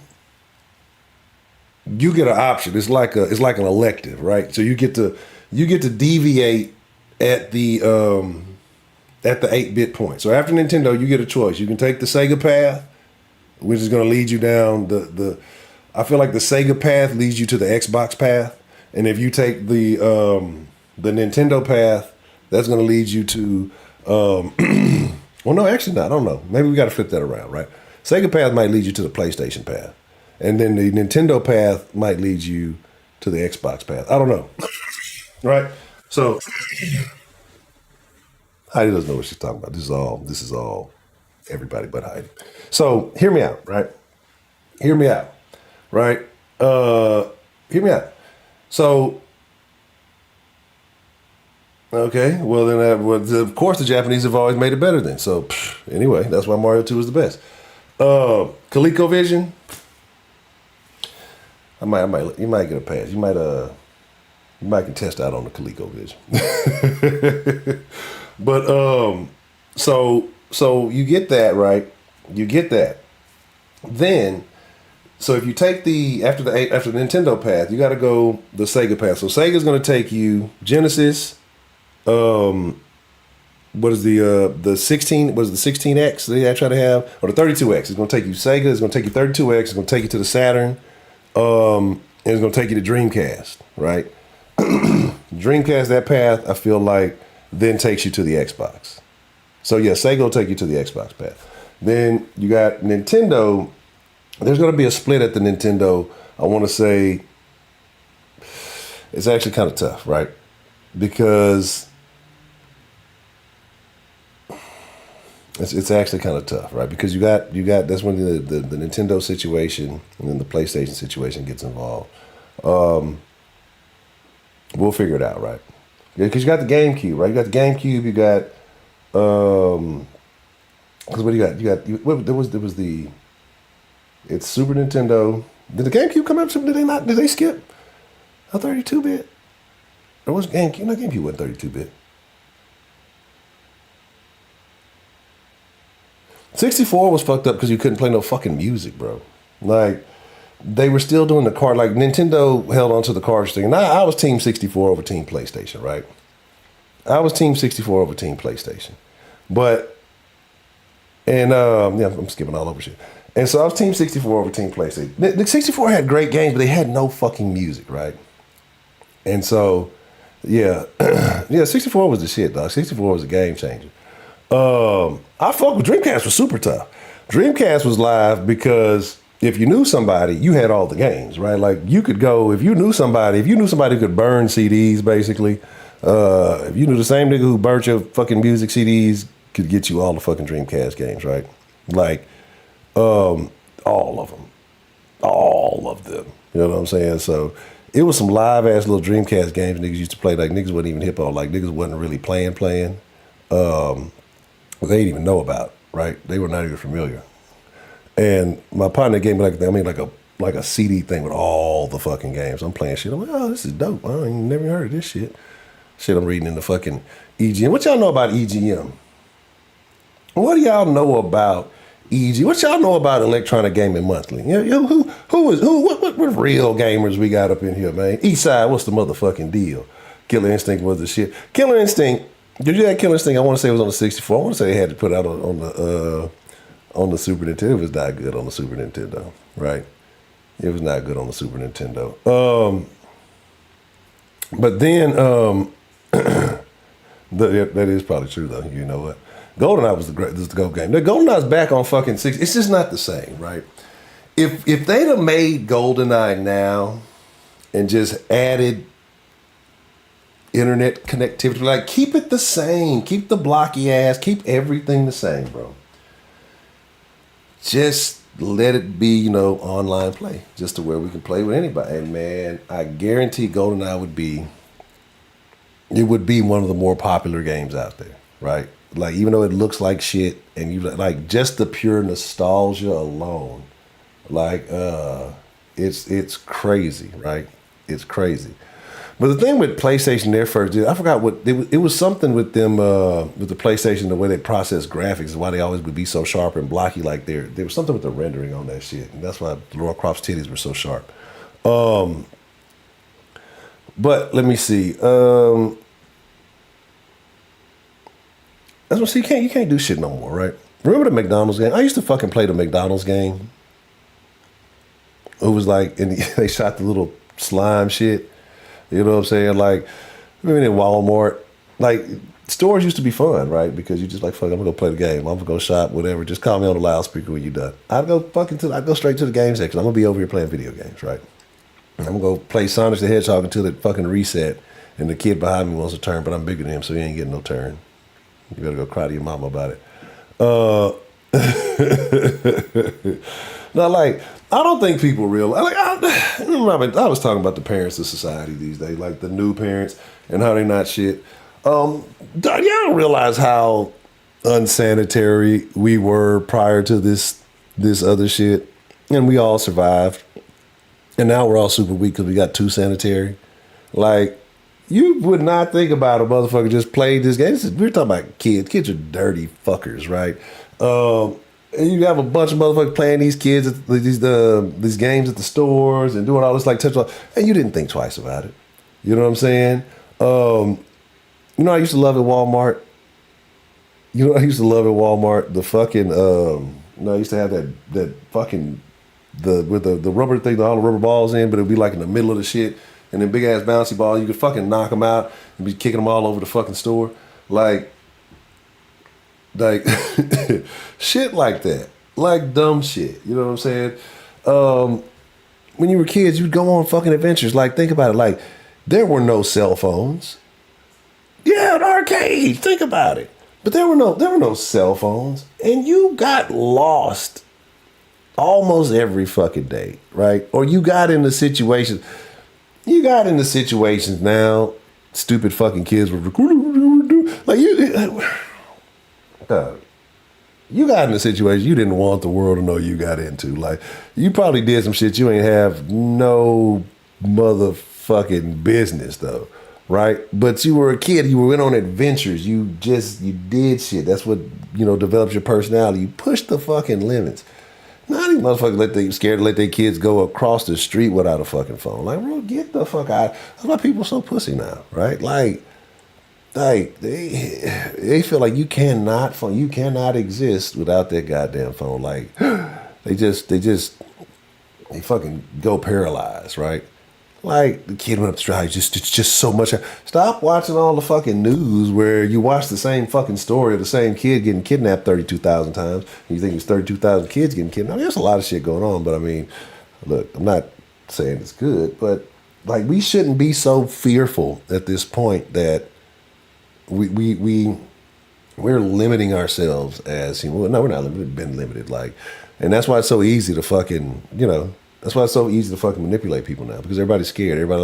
you get an option. It's like an elective, right? So you get to deviate at the 8-bit point. So after Nintendo, you get a choice. You can take the Sega path, which is going to lead you down I feel like the Sega path leads you to the Xbox path, and if you take the Nintendo path, that's going to lead you to well, no, actually not. I don't know. Maybe we got to flip that around, right? Sega path might lead you to the PlayStation path. And then the Nintendo path might lead you to the Xbox path. I don't know. Right? So Heidi doesn't know what she's talking about. This is all everybody but Heidi. So hear me out, right? Hear me out. Right? Hear me out. So okay, well then of course the Japanese have always made it better then. So anyway, that's why Mario 2 is the best. ColecoVision. You might get a pass. You might can test out on the ColecoVision. But so you get that, right? You get that. Then so if you take after the Nintendo path, you got to go the Sega path. So Sega's going to take you Genesis. What is the 16? Was the 16X they try to have, or the 32X? It's going to take you Sega. It's going to take you 32X. It's going to take you to the Saturn. And it's going to take you to Dreamcast, right? Dreamcast, that path I feel like then takes you to the Xbox. So yeah, Sega will take you to the Xbox path. Then you got Nintendo. There's going to be a split at the Nintendo. I want to say it's actually kind of tough, right? Because it's actually kind of tough, right? Because you got that's when the Nintendo situation and then the PlayStation situation gets involved. We'll figure it out, right? Because you got the GameCube, right? You got the GameCube. You got because what do you got? There was the it's Super Nintendo. Did the GameCube come up? Did they not? Did they skip a 32-bit? Or was GameCube? No, GameCube wasn't 32-bit. 64 was fucked up because you couldn't play no fucking music, bro. Like, they were still doing the card. Like, Nintendo held on to the cards thing. And I was Team 64 over Team PlayStation, right? I was Team 64 over Team PlayStation. But, and, yeah, I'm skipping all over shit. And so I was Team 64 over Team PlayStation. The 64 had great games, but they had no fucking music, right? And so, yeah. Yeah, 64 was the shit, dog. 64 was a game changer. I fuck with Dreamcast was super tough. Dreamcast was live because if you knew somebody, you had all the games, right? Like you could go, if you knew somebody who could burn CDs, basically, if you knew the same nigga who burnt your fucking music CDs, could get you all the fucking Dreamcast games, right? Like, all of them. All of them. You know what I'm saying? So it was some live ass little Dreamcast games niggas used to play. Like niggas wasn't even hip on. Like niggas wasn't really playing. They didn't even know about, right? They were not even familiar. And my partner gave me like a CD thing with all the fucking games. I'm playing shit. I'm like, oh, this is dope. I ain't never heard of this shit. Shit I'm reading in the fucking EGM. What y'all know about EGM? What do y'all know about EG? What y'all know about Electronic Gaming Monthly? What real gamers we got up in here, man? Eastside, what's the motherfucking deal? Killer Instinct was the shit. Killer Instinct. Did you have Killer Instinct? I want to say it was on the 64. I want to say they had to put it out on the Super Nintendo. It was not good on the Super Nintendo, right? It was not good on the Super Nintendo. But then, that is probably true though. You know what? GoldenEye was the GO game. The GoldenEye's back on fucking 6. It's just not the same, right? If they'd have made GoldenEye now and just added internet connectivity, like keep it the same, keep the blocky ass, keep everything the same, bro. Just let it be, online play, just to where we can play with anybody. And man, I guarantee GoldenEye would be one of the more popular games out there, right? Like even though it looks like shit, and you like just the pure nostalgia alone, like it's crazy, right? It's crazy. But the thing with PlayStation, their first deal, I forgot what it was something with them with the PlayStation, the way they process graphics, and why they always would be so sharp and blocky. Like there was something with the rendering on that shit, and that's why Laura Croft's titties were so sharp. But let me see. That's what see. You can't do shit no more, right? Remember the McDonald's game? I used to fucking play the McDonald's game. It was like, and they shot the little slime shit. You know what I'm saying? Like, I mean, in Walmart, like, stores used to be fun, right? Because you just like, fuck, I'm gonna go play the game. I'm gonna go shop, whatever. Just call me on the loudspeaker when you're done. I'd go straight to the game section. I'm gonna be over here playing video games, right? I'm gonna go play Sonic the Hedgehog until it fucking reset, and the kid behind me wants a turn, but I'm bigger than him, so he ain't getting no turn. You better go cry to your mama about it. Now, like, I don't think people realize. Like, I was talking about the parents of society these days, like the new parents and how they not shit. Y'all don't realize how unsanitary we were prior to this other shit, and we all survived. And now we're all super weak because we got too sanitary. Like, you would not think about a motherfucker just played this game. We're talking about kids. Kids are dirty fuckers, right? And you have a bunch of motherfuckers playing these kids at these games at the stores and doing all this like touch, and you didn't think twice about it. You know what I'm saying? I used to love at Walmart. The fucking I used to have that fucking with the rubber thing, all the rubber balls in, but it'd be like in the middle of the shit, and then big ass bouncy ball. You could fucking knock them out and be kicking them all over the fucking store, like shit like that, like dumb shit. You know what I'm saying? When you were kids, you'd go on fucking adventures. Like, think about it. Like, there were no cell phones. Yeah, an arcade. Think about it. But there were no cell phones, and you got lost almost every fucking day, right? Or you got into situations. Now. Stupid fucking kids were like you. You got in a situation you didn't want the world to know you got into. Like, you probably did some shit you ain't have no motherfucking business though. right? But you were a kid. You went on adventures. You did shit. That's what develops your personality. You push the fucking limits. Now these motherfuckers scared to let their kids go across the street without a fucking phone. Like, bro, get the fuck out. That's why people so pussy now, right? Like they feel like you cannot exist without that goddamn phone. Like they fucking go paralyzed, right? Like the kid went up the street, it's just so much. Stop watching all the fucking news where you watch the same fucking story of the same kid getting kidnapped 32,000 times. And you think it's 32,000 kids getting kidnapped. I mean, there's a lot of shit going on, but I mean, look, I'm not saying it's good, but like we shouldn't be so fearful at this point that we're limiting ourselves as human. Well, no, we're not limited. We've been limited, and that's why it's so easy to fucking That's why it's so easy to fucking manipulate people now because everybody's scared. Everybody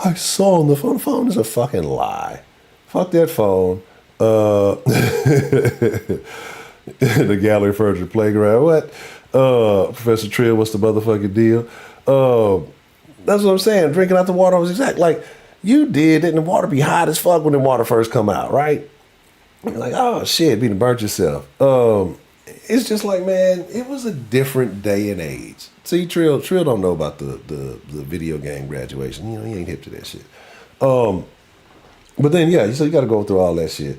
I saw on the phone. The phone is a fucking lie. Fuck that phone. The gallery furniture playground. What? Professor Trill, what's the motherfucking deal? That's what I'm saying. Drinking out the water was exact. Like, you did, and the water be hot as fuck when the water first come out, right? You're like, oh shit, being burnt yourself. It's just like, man, it was a different day and age. See, Trill don't know about the video game graduation. He ain't hip to that shit. But then, yeah, so you got to go through all that shit.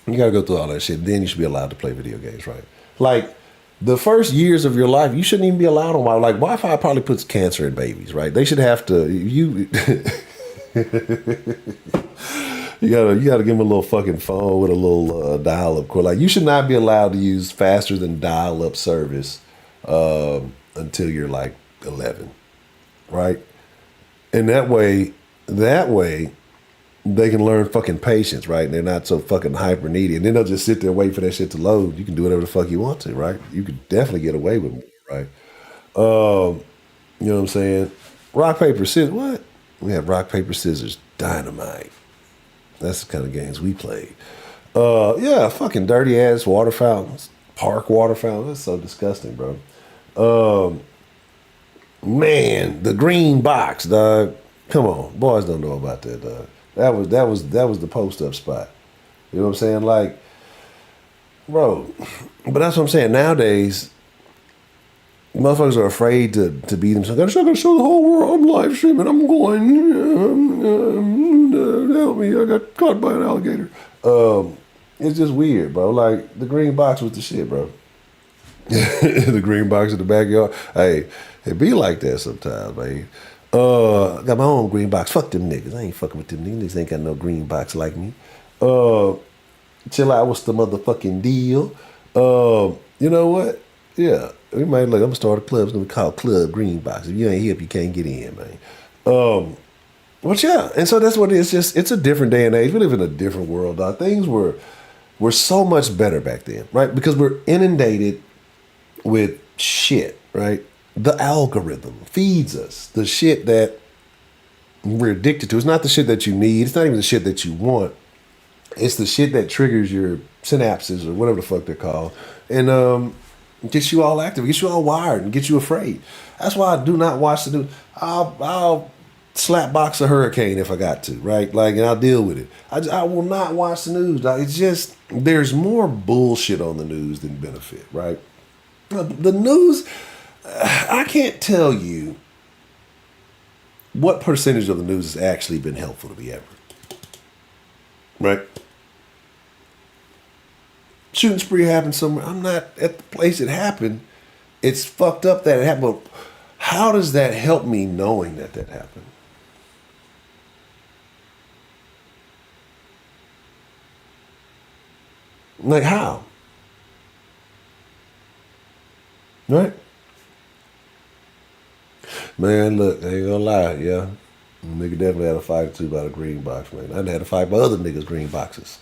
Then you should be allowed to play video games, right? Like, the first years of your life, you shouldn't even be allowed on Wi-Fi. Like, Wi-Fi probably puts cancer in babies, right? They should have to, you gotta give them a little fucking phone with a little dial-up cord. Like, you should not be allowed to use faster than dial-up service until you're like 11, right? And that way they can learn fucking patience, right? And they're not so fucking hyper needy. And then they'll just sit there waiting for that shit to load. You can do whatever the fuck you want to, right? You could definitely get away with it, right? You know what I'm saying? Rock, paper, scissors. What? We have rock, paper, scissors, dynamite. That's the kind of games we played. Yeah, fucking dirty ass water fountains, park water fountains. That's so disgusting, bro. Man, the green box, dog. Come on, boys don't know about that, dog. That was the post up spot. You know what I'm saying? Like, bro. But that's what I'm saying. Nowadays, motherfuckers are afraid to be themselves. I gotta show the whole world I'm live streaming. I'm going. Help me! I got caught by an alligator. It's just weird, bro. Like the green box was the shit, bro. The green box in the backyard. Hey, it be like that sometimes, man. I got my own green box. Fuck them niggas. I ain't fucking with them niggas. Niggas ain't got no green box like me. Chill out. What's the motherfucking deal? You know what? Yeah, we might look. I'm gonna start a club. It's gonna be called Club Green Box. If you ain't hip, you can't get in, man. But yeah, and so that's what it is. It's a different day and age. We live in a different world, dog. Things were so much better back then, right? Because we're inundated with shit, right? The algorithm feeds us the shit that we're addicted to. It's not the shit that you need. It's not even the shit that you want. It's the shit that triggers your synapses or whatever the fuck they're called. And gets you all active, gets you all wired, and gets you afraid. That's why I do not watch the news. I'll slap box a hurricane if I got to, right? Like, and I'll deal with it. I will not watch the news. It's just, there's more bullshit on the news than benefit, right? The news, I can't tell you what percentage of the news has actually been helpful to me ever. Right? Shooting spree happened somewhere. I'm not at the place it happened. It's fucked up that it happened. But how does that help me knowing that happened? Like how? Right? Man, look, I ain't gonna lie, yeah. Nigga definitely had a fight or two about a green box, man. I had a fight by other niggas' green boxes.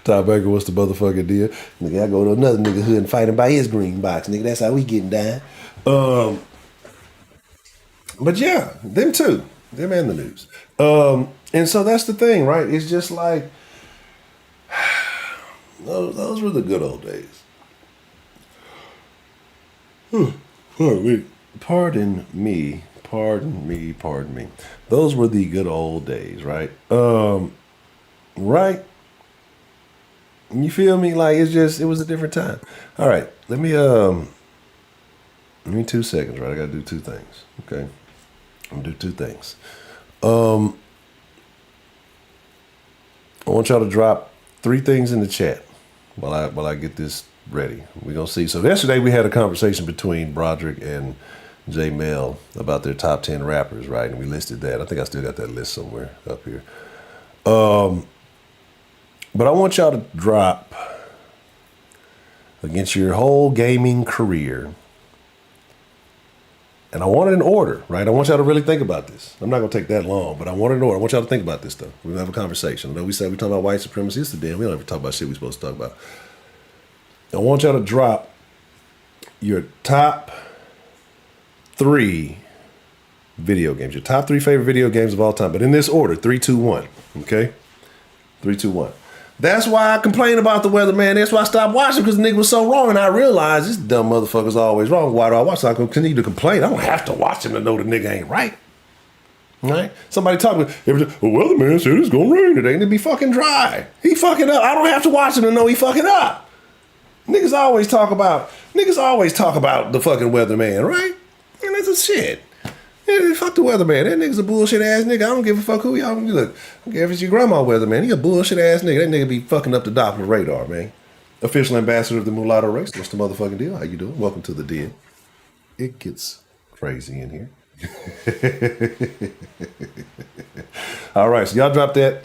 Tom Baker, what's the motherfucking deal? Nigga, I go to another nigga hood and fight him by his green box. Nigga, that's how we getting down. But yeah, them too. Them and the news. And so that's the thing, right? It's just like, those were the good old days. Pardon me. Pardon me, pardon me. Those were the good old days, right? Right? You feel me? Like it was a different time. All right, let me 2 seconds, right? I gotta do two things. Okay. I'm gonna do two things. I want y'all to drop three things in the chat while I get this ready. We're gonna see. So yesterday we had a conversation between Broderick and J Mel about their top 10 rappers, right? And we listed that. I think I still got that list somewhere up here. But I want y'all to drop against your whole gaming career. And I want it in order, right? I want y'all to really think about this. I'm not gonna take that long, but I want it in order. I want y'all to think about this stuff. We're gonna have a conversation. I know we said we're talking about white supremacy. It's the damn. We don't ever talk about shit we're supposed to talk about. I want y'all to drop your top three video games, your top three favorite video games of all time, but in this order: 3, 2, 1. Okay, 3, 2, 1. That's why I complain about the weather, man. That's why I stopped watching, because the nigga was so wrong, and I realized this dumb motherfucker's always wrong. Why do I watch? I continue to complain. I don't have to watch him to know the nigga ain't right. Right? Somebody talk about, well, weatherman said it's gonna rain today, and it be fucking dry. He fucking up. I don't have to watch him to know he fucking up. Niggas always talk about the fucking weatherman, right? And that's a shit. Yeah, fuck the weatherman. That nigga's a bullshit ass nigga. I don't give a fuck who y'all look. I don't care if it's your grandma weatherman. He a bullshit ass nigga. That nigga be fucking up the Doppler radar, man. Official ambassador of the mulatto race. What's the motherfucking deal? How you doing? Welcome to the den. It gets crazy in here. All right, so y'all drop that.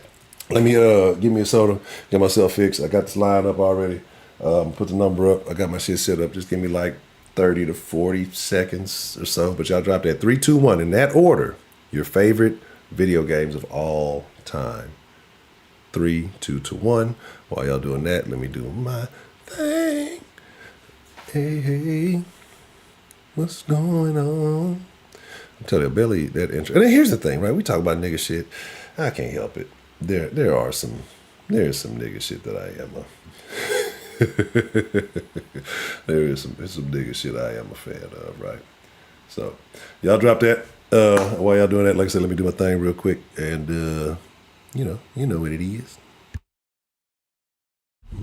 Let me give me a soda. Get myself fixed. I got this line up already. Put the number up. I got my shit set up. Just give me like 30 to 40 seconds or so, but y'all drop that 3, 2, 1 in that order. Your favorite video games of all time. 3, 2, 1. While y'all doing that, let me do my thing. Hey, hey, what's going on? I'm telling you, Billy, that intro. And then here's the thing, right? We talk about nigga shit. I can't help it. There's some nigga shit that I am a. There's some nigga shit I am a fan of, right? So y'all drop that. While y'all doing that, like I said, let me do my thing real quick, and you know what it is.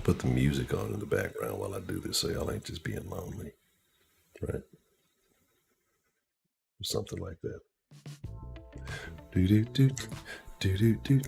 Put the music on in the background while I do this, so y'all ain't just being lonely, right? Something like that. Do do do do do do.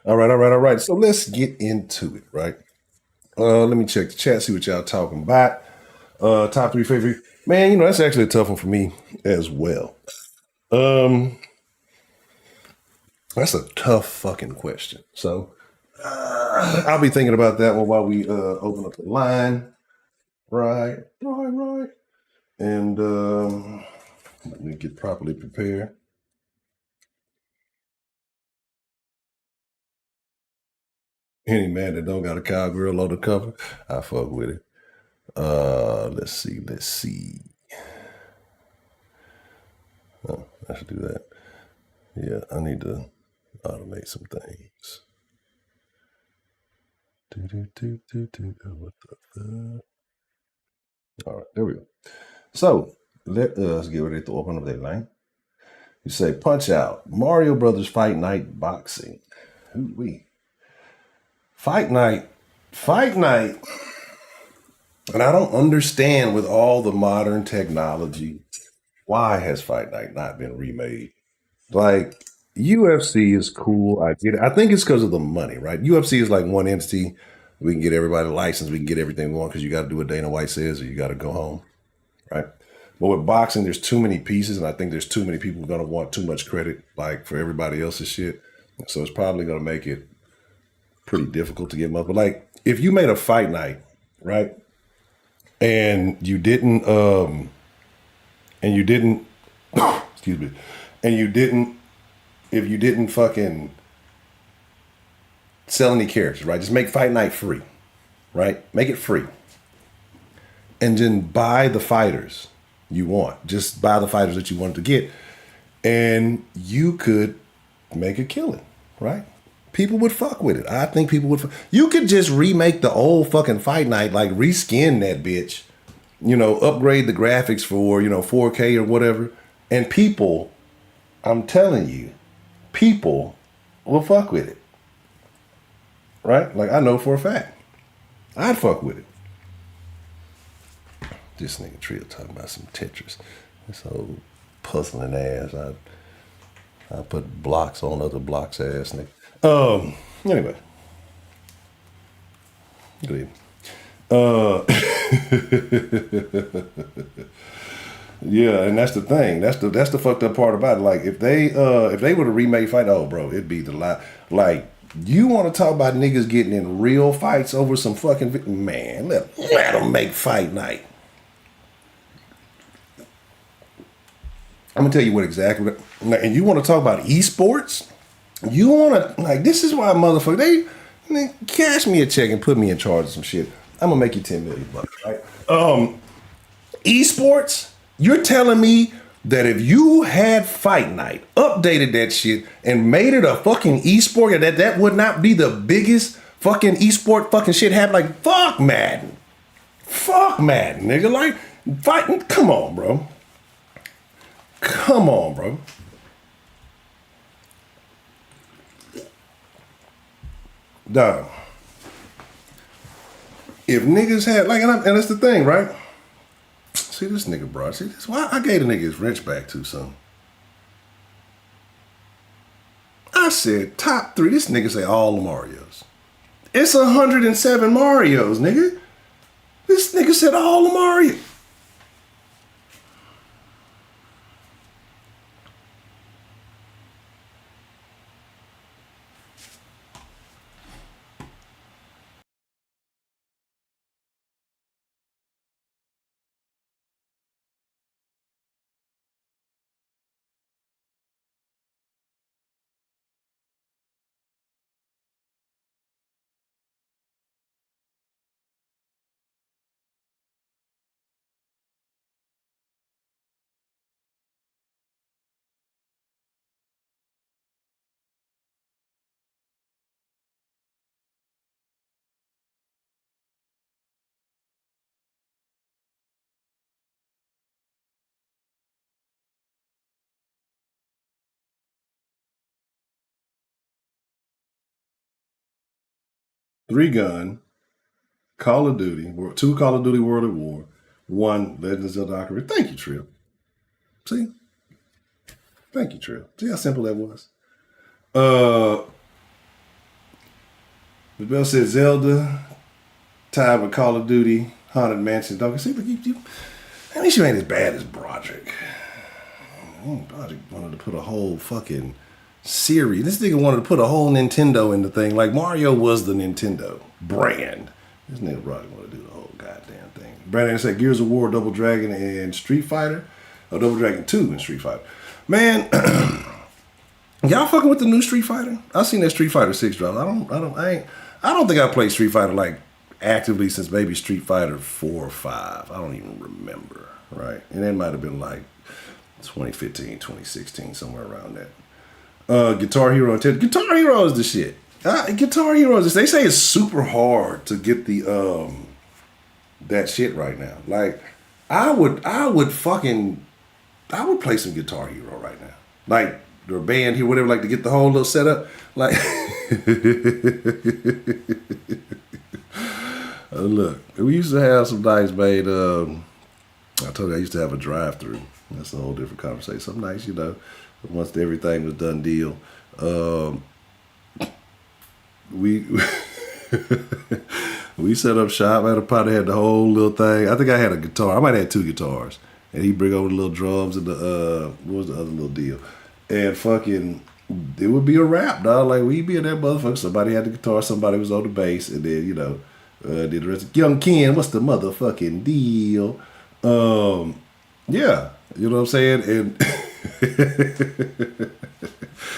All right. So let's get into it, right? Let me check the chat, see what y'all talking about. Top three favorite. Man, that's actually a tough one for me as well. That's a tough fucking question. So I'll be thinking about that one while we open up the line. Right. And let me get properly prepared. Any man that don't got a cowgirl on the cover, I fuck with it. Let's see. Oh, I should do that. Yeah, I need to automate some things. What the fuck? All right, there we go. So let us get ready to open up that line. You say Punch Out, Mario Brothers Fight Night Boxing. Who we? Fight Night. And I don't understand with all the modern technology, why has Fight Night not been remade? Like UFC is cool. I get it. I think it's because of the money, right? UFC is like one entity. We can get everybody licensed. We can get everything we want because you got to do what Dana White says or you got to go home, right? But with boxing, there's too many pieces, and I think there's too many people going to want too much credit, like for everybody else's shit. So it's probably going to make it pretty difficult to get up. But like, if you made a fight night, right, and you didn't, excuse me, and you didn't, if you didn't fucking sell any characters, right, just make fight night free, right, make it free, and then buy the fighters you want. Just buy the fighters that you wanted to get, and you could make a killing, right? People would fuck with it. I think people would. You could just remake the old fucking fight night, like reskin that bitch, upgrade the graphics for 4K or whatever, and people, I'm telling you, people will fuck with it, right? Like I know for a fact, I'd fuck with it. This nigga Trio talking about some Tetris. This old puzzling ass. I put blocks on other blocks ass nigga. Anyway. Good evening. Yeah, and that's the thing. That's the fucked up part about it. Like if they would have remade fight, oh bro, it'd be the lot. Like you want to talk about niggas getting in real fights over some fucking man? Let them make fight night. I'm gonna tell you what exactly. And you want to talk about esports? You want to this is why motherfucker they cash me a check and put me in charge of some shit. I'm gonna make you $10 million, right? Esports. You're telling me that if you had Fight Night, updated that shit, and made it a fucking esport, that would not be the biggest fucking esport fucking shit happening? Like fuck Madden, nigga. Like fighting. Come on, bro. Dog. If niggas had and that's the thing, right? See this nigga, bro. See this? Why I gave the nigga his wrench back too soon. I said top 3. This nigga say all the Marios. It's 107 Marios, nigga. This nigga said all the Marios. Three gun, Call of Duty, 2 Call of Duty World at War, 1 Legends of the Ocarina. Thank you, Trill. See? Thank you, Trill. See how simple that was? The Bell said Zelda, tied with Call of Duty, Haunted Mansion. Dog, see, look, at least you ain't as bad as Broderick. Broderick wanted to put a whole fucking Serious. This nigga wanted to put a whole Nintendo in the thing. Like Mario was the Nintendo brand. This nigga probably want to do the whole goddamn thing. Brandon said Gears of War, Double Dragon, and Street Fighter. Or Double Dragon 2 and Street Fighter. Man, y'all fucking with the new Street Fighter? I seen that Street Fighter 6 drop. I don't think I played Street Fighter like actively since maybe Street Fighter 4 or 5. I don't even remember, right? And that might have been like 2015, 2016, somewhere around that. Guitar Hero and Guitar Hero is the shit. Guitar Hero is they say it's super hard to get the that shit right now. Like I would play some Guitar Hero right now. Like or band here, whatever, like to get the whole little setup. Like look, we used to have some nights made. I told you I used to have a drive-through. That's a whole different conversation. Some nights, you know, once everything was done deal, we we set up shop. I probably had the whole little thing. I think I had a guitar. I might have had 2 guitars, and he'd bring over the little drums and the what was the other little deal, and fucking it would be a rap, dog. Like we'd be in that motherfucker. Somebody had the guitar, somebody was on the bass, and then you know, did the rest. Young Ken, what's the motherfucking deal? Yeah, you know what I'm saying, and.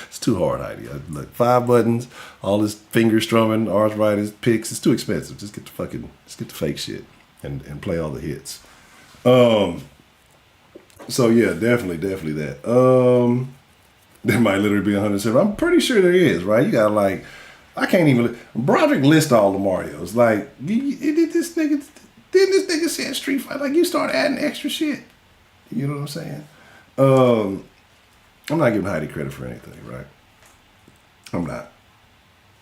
It's too hard, Heidi. Look, 5 buttons, all this finger strumming, arthritis, picks. It's too expensive. Just get the fake shit and play all the hits. So yeah, definitely that. There might literally be 107. I'm pretty sure there is, right? You got like, I can't even. Broderick list all the Marios. Like, did this nigga say Street Fighter? Like, you start adding extra shit. You know what I'm saying? I'm not giving Heidi credit for anything, right? I'm not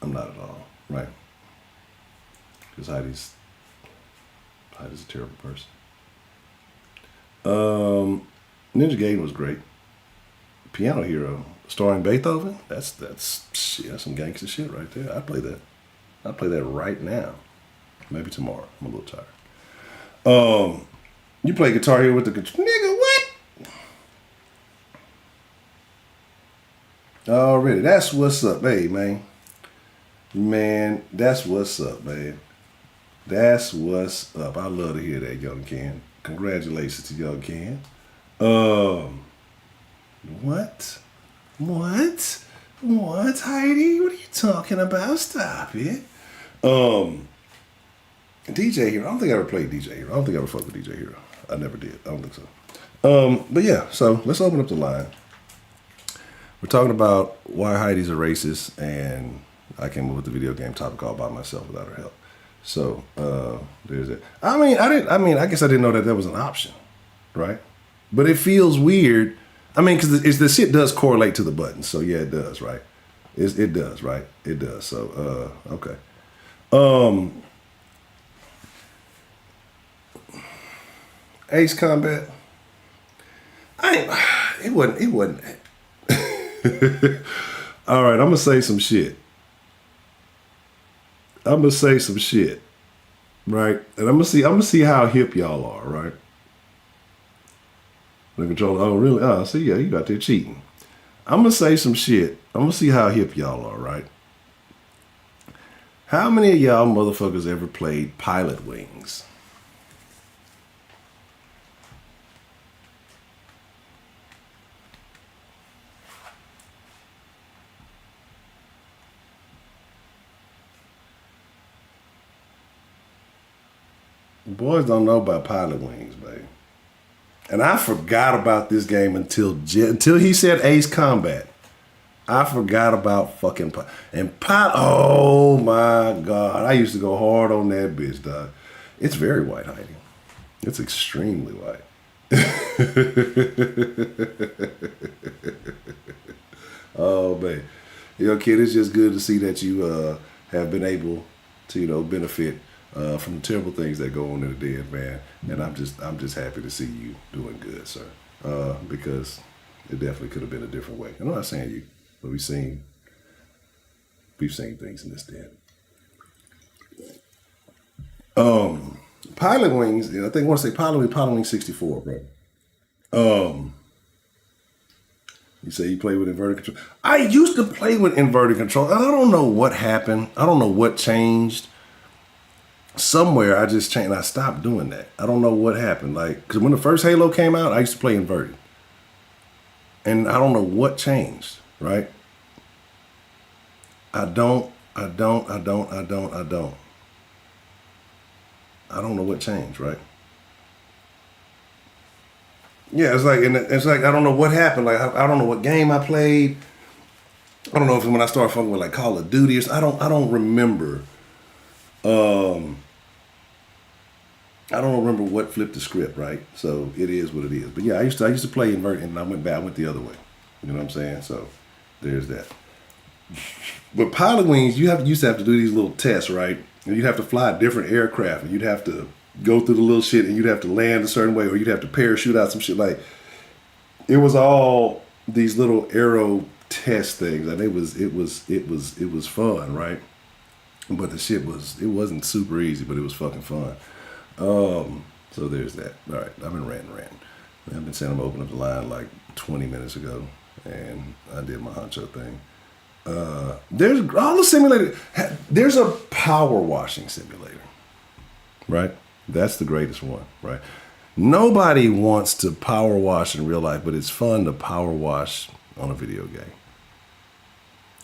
at all, right? Because Heidi's a terrible person. Ninja Gaiden was great. Piano Hero, starring Beethoven. That's some gangster shit right there. I'd play that. I'd play that right now. Maybe tomorrow. I'm a little tired. You play Guitar Hero with the nigga. What? Already. That's what's up, hey man. Man, that's what's up, man. That's what's up. I love to hear that, young Ken. Congratulations to young Ken. What? What, Heidi? What are you talking about? Stop it. DJ Hero. I don't think I ever played DJ Hero. I don't think I ever fucked with DJ Hero. I never did. I don't think so. But yeah, so let's open up the line. We're talking about why Heidi's a racist, and I came up with the video game topic all by myself without her help. So there's it. I guess I didn't know that was an option, right? But it feels weird. I mean, because the shit does correlate to the buttons. So yeah, it does, right? It does, right? It does. So okay. Ace Combat. It wasn't. All right, I'm gonna say some shit. Right? And I'm gonna see how hip y'all are, right? The controller. Oh, really? Oh, see, yeah, you got there cheating. I'm gonna say some shit. I'm gonna see how hip y'all are, right? How many of y'all motherfuckers ever played Pilot Wings? Boys don't know about Pilot Wings, babe. And I forgot about this game until he said Ace Combat. I forgot about fucking oh my God. I used to go hard on that bitch, dog. It's very white, Heidi. It's extremely white. Oh, man. Kid, it's just good to see that you have been able to, benefit from the terrible things that go on in the dead, man. And I'm just happy to see you doing good, sir. Because it definitely could have been a different way. I'm not saying you, but we've seen things in this dead. Pilot Wings, I think I want to say Pilot Wings 64, bro. You say you play with inverted control. I used to play with inverted control. I don't know what happened. I don't know what changed. Somewhere I just changed. I stopped doing that. I don't know what happened. Like, because when the first Halo came out, I used to play inverted. And I don't know what changed, right? I don't know what changed, right? Yeah, it's like I don't know what happened. Like I don't know what game I played. I don't know if when I started fucking with like Call of Duty or I don't remember. I don't remember what flipped the script, right? So it is what it is. But yeah, I used to play inverted, and I went the other way. You know what I'm saying? So there's that. But pilot wings, used to have to do these little tests, right? And you'd have to fly different aircraft, and you'd have to go through the little shit, and you'd have to land a certain way, or you'd have to parachute out some shit. Like it was all these little aero test things, and it was fun, right? But the shit it wasn't super easy, but it was fucking fun. So there's that. All right, I've been ranting. I've been saying I'm opening up the line like 20 minutes ago, and I did my honcho thing. There's all the simulators. There's a power washing simulator, right? That's the greatest one, right? Nobody wants to power wash in real life, but it's fun to power wash on a video game.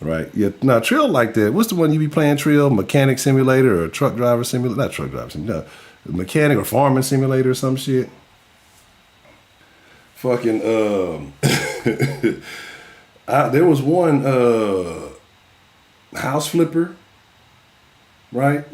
Right? Yeah. Now, Trill like that. What's the one you be playing, Trill? Mechanic Simulator or Truck Driver Simulator? Not Truck Driver Simulator. No. Mechanic or Farming Simulator or some shit. Fucking, there was one House Flipper, right?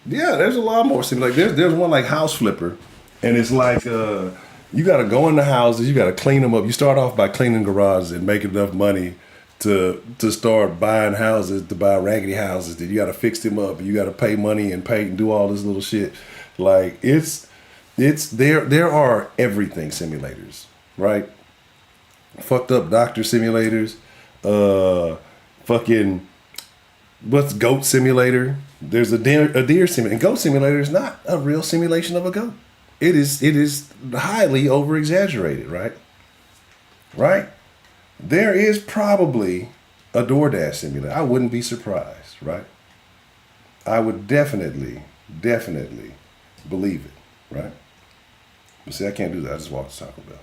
Yeah, there's a lot more simulators. There's one like House Flipper, and it's like you got to go in the houses, you got to clean them up. You start off by cleaning garages and making enough money to start buying houses, to buy raggedy houses. Then you got to fix them up. You got to pay money and paint and do all this little shit. Like it's there are everything simulators, right? Fucked up doctor simulators, fucking what's goat simulator? There's a deer simulator. And goat simulator is not a real simulation of a goat. It is highly over exaggerated, right? Right? There is probably a DoorDash simulator. I wouldn't be surprised, right? I would definitely believe it, right? But see, I can't do that. I just walk to Taco Bell.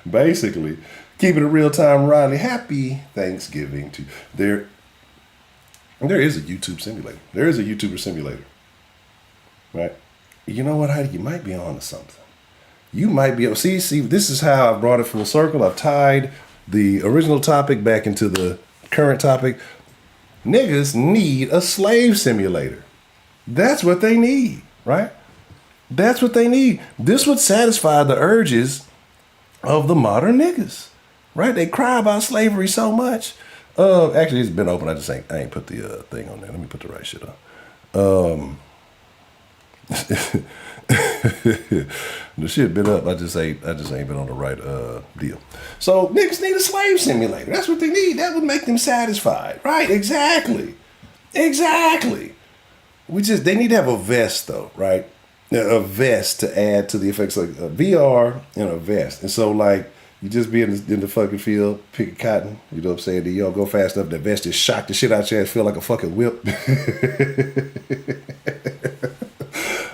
Basically, keeping it real time, Riley. Happy Thanksgiving to there. There is a YouTube simulator. There is a YouTuber simulator, right? You know what, Heidi? You might be on to something. You might be able see. This is how I brought it full circle. I've tied the original topic back into the current topic. Niggas need a slave simulator. That's what they need, right? That's what they need. This would satisfy the urges of the modern niggas, right? They cry about slavery so much. Actually, it's been open. I ain't put the thing on there. Let me put the right shit on. The shit been up. I just ain't been on the right deal. So niggas need a slave simulator. That's what they need. That would make them satisfied, right? Exactly. They need to have a vest though, right? A vest to add to the effects, like a VR and a vest. And so like you just be in the fucking field picking cotton. You know what I'm saying? Then you don't go fast enough. The vest just shock the shit out your ass. Feel like a fucking whip.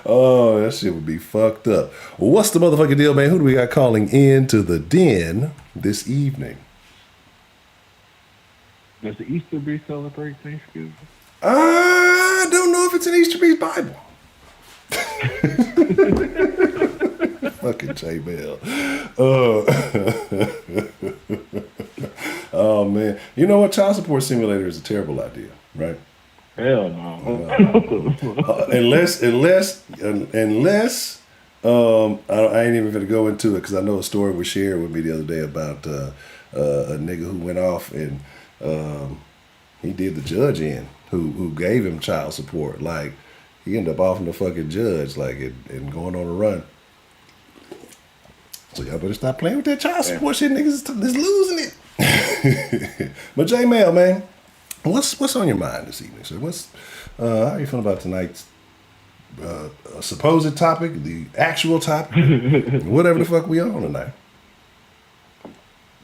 Oh, that shit would be fucked up. What's the motherfucking deal, man? Who do we got calling into the den this evening? Does the Easter Bee celebrate Thanksgiving? I don't know if it's in Easter Bee's Bible. Fucking J Bell. Oh man, you know what? Child support simulator is a terrible idea, right? Hell no. Unless I ain't even gonna go into it because I know a story was shared with me the other day about a nigga who went off and he did the judge in who gave him child support. Like he ended up offing the fucking judge, like and going on a run. So y'all better stop playing with that child support shit. Niggas is losing it. But J Mail, man, what's on your mind this evening, sir? How you feeling about tonight's a supposed topic, the actual topic, whatever the fuck we on tonight.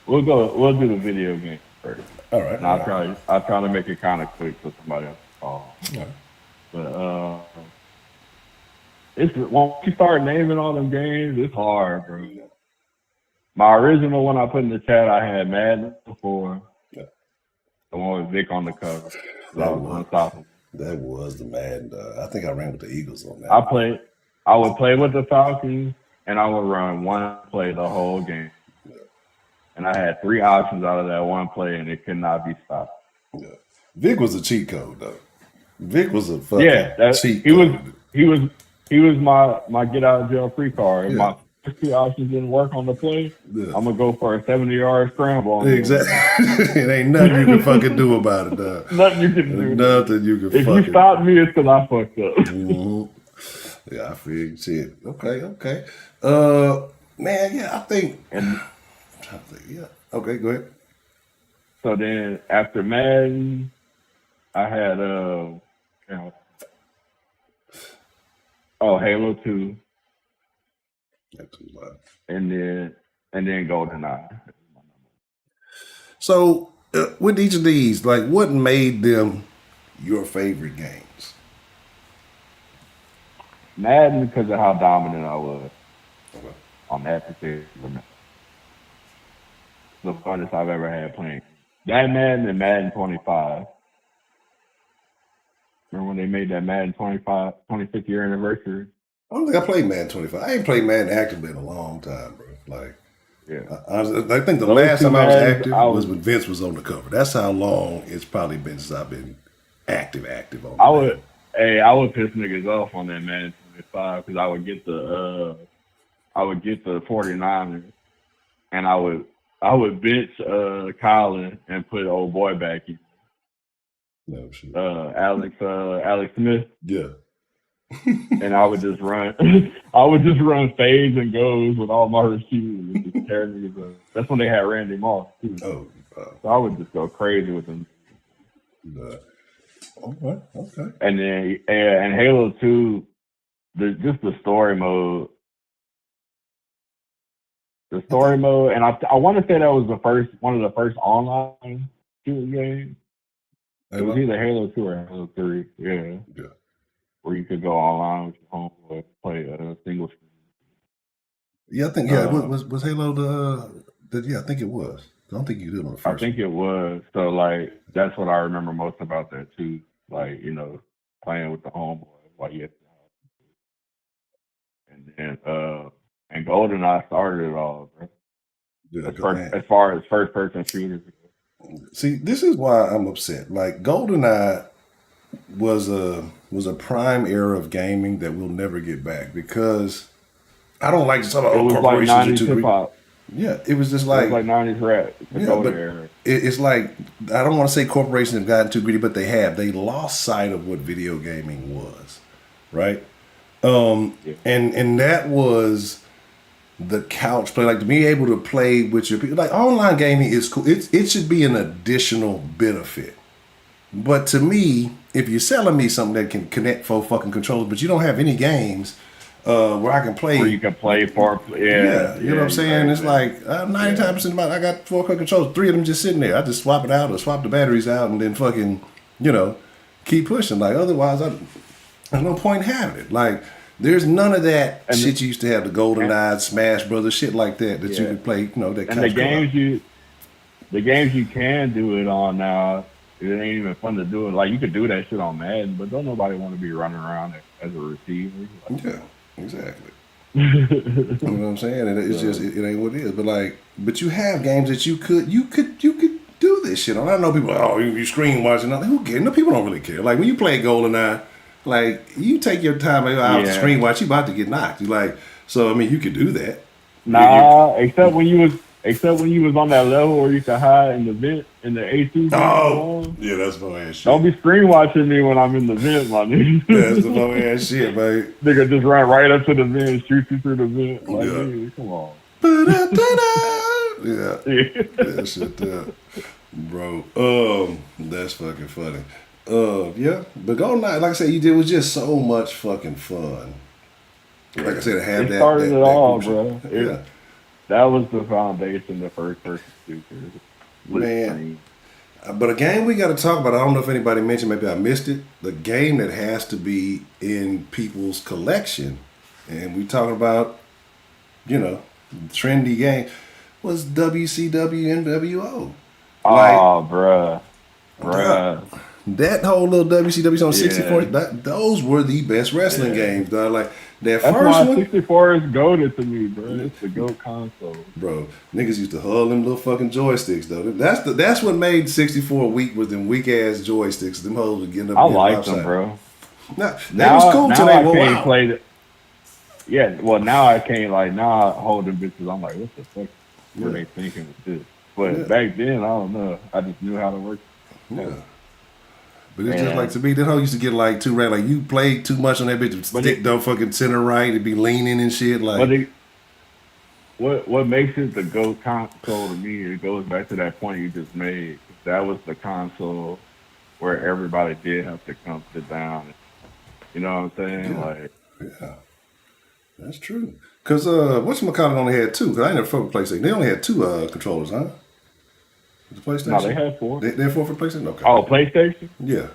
We'll do the video game first. All right. And All right. I'll try to make it kind of quick so somebody else can call. All right. But it's once you start naming all them games, it's hard, bro. My original one I put in the chat, I had Madden before. Yeah. The one with Vic on the cover. That was was, unstoppable. that was the Madden. I think I ran with the Eagles on that. I would play with the Falcons, and I would run one play the whole game. Yeah. And I had 3 options out of that one play, and it could not be stopped. Yeah. Vic was a cheat code, though. Vic was a fucking cheat code. He was my get out of jail free card. Yeah. My first 2 options didn't work on the play. Yeah. I'm gonna go for a 70-yard scramble. Exactly. It ain't nothing you can fucking do about it, dog. Nothing you can do. Nothing you can. If you stop me, it's because I fucked up. Mm-hmm. Yeah, I feel shit. Okay. Man, yeah, I think. I'm trying to think. Yeah. Okay, go ahead. So then after Madden, I had Halo 2. Not too loud. And then GoldenEye. So with each of these, like, what made them your favorite games? Madden, because of how dominant I was Okay. on that particular match. The funnest I've ever had playing. That Madden and Madden 25. Remember when they made that Madden 25th year anniversary? I don't think I played Madden 25. I ain't played Madden actively in a long time, bro. Like, yeah. I think the last time I was active was when Vince was on the cover. That's how long it's probably been since I've been active on the I would piss niggas off on that Madden 25 because I would get the 49ers and I would bench Colin and put old boy back in. No shit. Alex Smith. Yeah. And I would just run fades and goes with all my receivers and just tear niggas up. That's when they had Randy Moss too. Oh, so I would just go crazy with them. Okay. And then and Halo 2, just the story mode. The story mode, and I want to say that was one of the first online shooting games. It was either Halo 2 or Halo 3. Yeah. Where you could go online with your homeboy, play a single screen. Yeah, I think was Halo I think it was. I don't think you did on the first. I think it was. So like that's what I remember most about that too. Like, playing with the homeboy while you had and then and GoldenEye started it all, bro. Yeah, as far as first person shooters. See, this is why I'm upset. Like GoldenEye was a prime era of gaming that we'll never get back because I don't like to talk about corporations like 90s hip hop. Yeah, it was just like 90s rap. It's like I don't want to say corporations have gotten too greedy, but they have. They lost sight of what video gaming was, right? And that was the couch play, like to be able to play with your people. Like online gaming is cool. It should be an additional benefit. But to me, if you're selling me something that can connect 4 fucking controllers, but you don't have any games where I can play, where you can play for, you know what I'm saying? It's like 95% of my, I got 4 fucking controllers, 3 of them just sitting there. I just swap it out or swap the batteries out and then fucking, keep pushing. Like otherwise, there's no point in having it. Like there's none of that shit you used to have, the GoldenEye, Smash Brothers, shit like that you could play. That and the games you can do it on now. It ain't even fun to do it. Like, you could do that shit on Madden, but don't nobody want to be running around as a receiver. Like, yeah, exactly. You know what I'm saying? And it's just, it ain't what it is. But you have games that you could do this shit on. I know people are like, oh, you screen watching. Who cares? No, people don't really care. Like, when you play GoldenEye, like, you take your time out to screen watch, you about to get knocked. So, I mean, you could do that. Nah, except when you was on that level where you could hide in the vent in the A2. Oh, yeah, that's my ass shit. Don't be screen watching me when I'm in the vent, my nigga. That's the my ass shit, man. Nigga just run right up to the vent, shoot you through the vent. Like, nigga, come on. Yeah, that shit, bro. That's fucking funny. Yeah, but GoldenEye, like I said, it was just so much fucking fun. Like I said, to have It started it that all, group shit. bro. Yeah, That was the foundation, the first person shooter, split man. screen. But a game we got to talk about. I don't know if anybody mentioned. Maybe I missed it. The game that has to be in people's collection, and we talking about, trendy game, was WCW NWO. Like, Oh, bruh. that whole little WCW on 64, Yeah, those were the best wrestling yeah. games, dog. Like that That's first why one, 64 is goaded to me, bro. It's the GOAT console. bro. Niggas used to hug them little fucking joysticks, though. That's what made 64 weak, was them weak ass joysticks. Them hoes were getting up I and getting like them, lopsided. bro. Now they was Now, cool till now they I wore can't out. play the. Yeah, well, now I can't like now I hold them bitches. I'm like, what the fuck were Yeah, they thinking with this? But yeah, back then, I don't know. I just knew how to work. yeah. Oh. But it's just like, And to me, that hoe used to get like too rad. Like you played too much on that bitch, but stick don't fucking center right, it'd be leaning and shit. but Like, it, what makes it the GOAT console to me? It goes back to that point you just made. That was the console where everybody did have to come sit down. You know what I'm saying? yeah, Like, yeah. That's true. Cause whatchamacallit only had two. Cause I ain't never fucked with PlayStation. They only had two controllers, huh? The no, they PlayStation. had four. They had four for PlayStation. Okay. Oh, PlayStation. Yeah,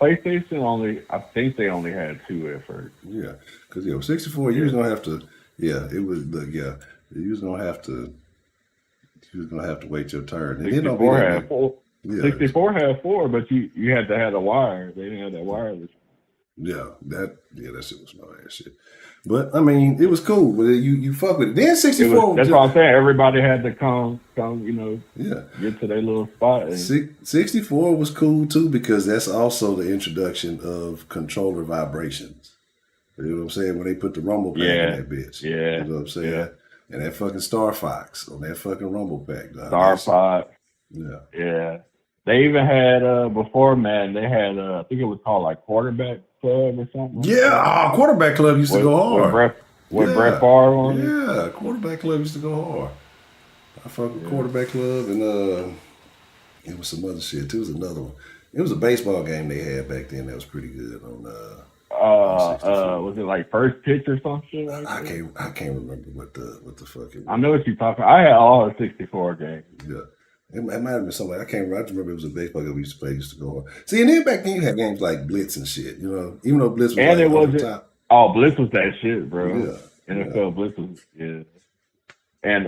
PlayStation only. I think they only had two at first. yeah. Cause 64, you was Yeah. gonna have to. Yeah, it was. Look, yeah, you was gonna have to. You was gonna have to wait your turn, and then don't be 64 that had big. four. Yeah, 64 had four, but you had to have a wire. They didn't have that wireless. that shit was small ass shit. But I mean, it was cool. But you fuck with it. Then It was. 64 was That's just, what I'm saying. Everybody had to come. yeah. Get to their little spot. And 64 was cool too, because that's also the introduction of controller vibrations. You know what I'm saying? When they put the rumble pack in yeah, that bitch. You yeah, know what I'm saying? yeah. And that fucking Star Fox on that fucking rumble pack, dog. Star That's, Fox. yeah. Yeah. They even had before man. They had I think it was called like Quarterback Club or something like that. Yeah, quarterback club used to With go with hard. Brett with Brett Yeah. Favre on it. Yeah. Quarterback club used to go hard. I fuck with Yeah. quarterback club, and it was some other shit too. It was another one. It was a baseball game they had back then that was pretty good on 64. Was it like First Pitch or some shit like that? I can't remember what the fuck it I know was. what you're talking. I had all the 64 games. Yeah. It might have been somebody. I can't remember. I just remember it was a baseball game we used to play. Used to go on. See, and then back then you had games like Blitz and shit. Even though Blitz was And like it over the wasn't. top. Oh, Blitz was that shit, bro. Yeah, yeah. NFL Blitz was yeah. And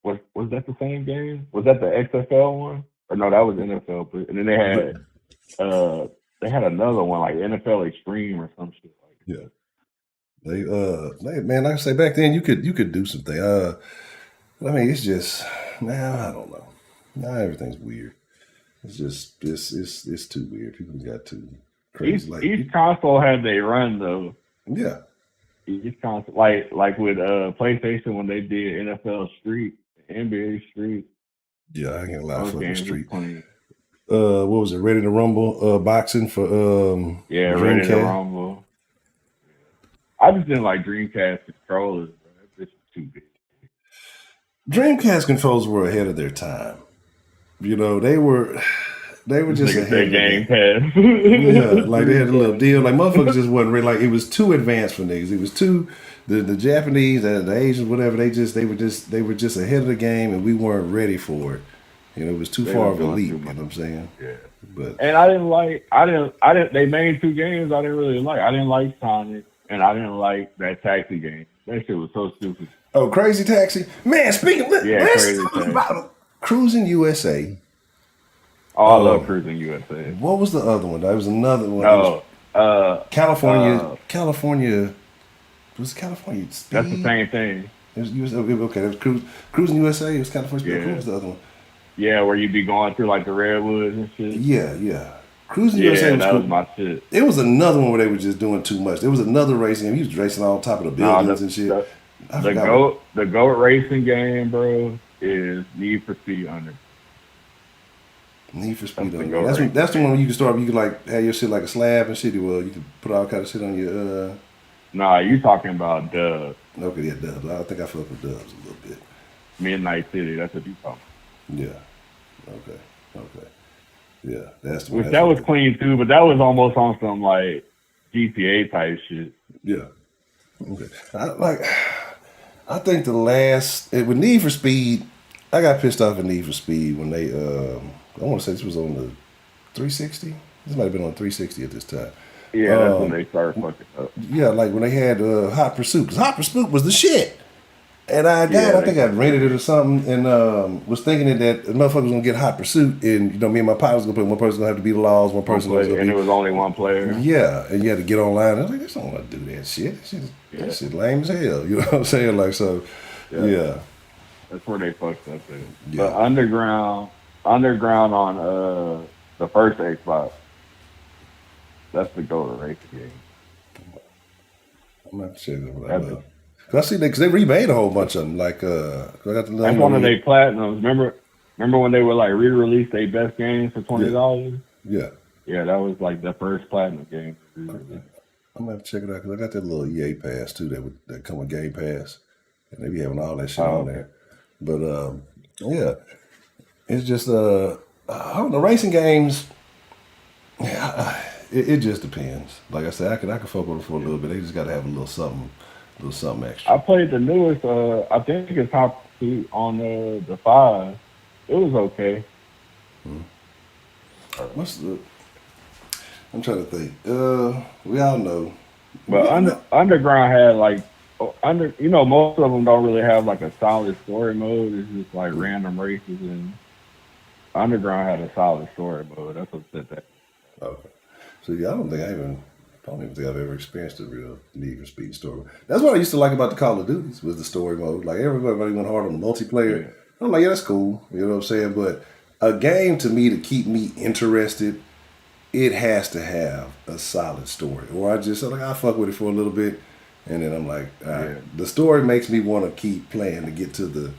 was that the same game? Was that the XFL one? Or no, that was NFL. But and then But they had another one like NFL Extreme or some shit like that. yeah, they man, like I say, back then you could do something. I mean, it's just now I don't know. Now everything's weird. It's just it's too weird. People got too crazy. Like Each console had their run though. yeah, Each console like with PlayStation when they did NFL Street, NBA Street, yeah. I can't lie. those Fucking games was street. clean. What was it? Ready to Rumble boxing for Yeah, Ready to Dreamcast. Rumble. I just didn't like Dreamcast controllers, bro. That bitch was too big. Dreamcast controls were ahead of their time. They were This just nigga ahead said of their Game Pass. yeah, like they had a little deal. Like motherfuckers just wasn't really like it was too advanced for niggas. It was too the Japanese and the Asians, whatever. They were just ahead of the game, and we weren't ready for it. It was too They far was of a doing leap. too You know much. what I'm saying? Yeah. But And I didn't they main two games I didn't really like. I didn't like Sonic and I didn't like that taxi game. That shit was so stupid. oh, Crazy Taxi, man. Yeah, Let's Crazy talk Taxi. about Cruising USA. Oh, I love Um, Cruising USA. what was the other one? There was another one. It was No, California. California was it California that's the Speed. same thing. It was okay. It was Cruising USA. It was California Speed. What Yeah. was the other one? Yeah, where you be going through like the redwoods and shit. Yeah. Cruising USA Yeah, was that was cool. my shit. It was another one where they were just doing too much. There was another racing game. He was racing on top of the No, buildings and shit. I the forgot what. goat racing game, bro, is Need for Speed Under. Need for Speed That's the on GOAT That's racing that's the one game. where you can start. You can like have your shit like a slab and shit. Well, you can put all kind of shit on your. Nah, you talking about Dub. Okay, yeah, Dubs. I think I fuck with Dubs a little bit. Midnight City. That's what you talking Yeah. Okay. Yeah, that's the one. Which that was clean too, but that was almost on some like GTA type shit. Yeah. Okay. I think the last with Need for Speed, I got pissed off at Need for Speed when they I want to say this was on the 360. This might have been on 360 at this time. Yeah, that's when they started fucking up. Yeah, like when they had Hot Pursuit, because Hot Pursuit was the shit. And I think I rented it or something, and was thinking that the motherfucker was gonna get Hot Pursuit, and me and my partner was gonna play. One person gonna have to be the laws, one person was gonna and it was only one player. Yeah, and you had to get online. I was like, this don't want to do that shit. That shit lame as hell. You know what I'm saying? Like so, yeah. That's where they fucked up. Yeah. But underground on the first Xbox, that's the go-to race game. I'm not sure what I love. I see because they remade a whole bunch of them. Like that's one of their platinums. Remember when they were like re-released their best games for $20? Yeah. Yeah, that was like the first platinum game. Okay. I'm gonna have to check it out because I got that little EA pass too that come with Game Pass, and they be having all that shit on there. But yeah, it's just I don't know, racing games. Yeah, it just depends. Like I said, I could fuck with them for a little bit. They just got to have a little something extra. I played the newest. I think it's Top 2 on the 5. It was okay. What's the? I'm trying to think. We all know. But Underground had like most of them don't really have like a solid story mode. It's just like random races, and Underground had a solid story mode. That's what said that. Okay. So I don't even think I've ever experienced a real Need for Speed story. That's what I used to like about the Call of Duties was the story mode. Like everybody went hard on the multiplayer. Yeah. I'm like, yeah, that's cool. You know what I'm saying? But a game to me to keep me interested, it has to have a solid story. Or I fuck with it for a little bit, and then I'm like, all right. The story makes me want to keep playing to get to the.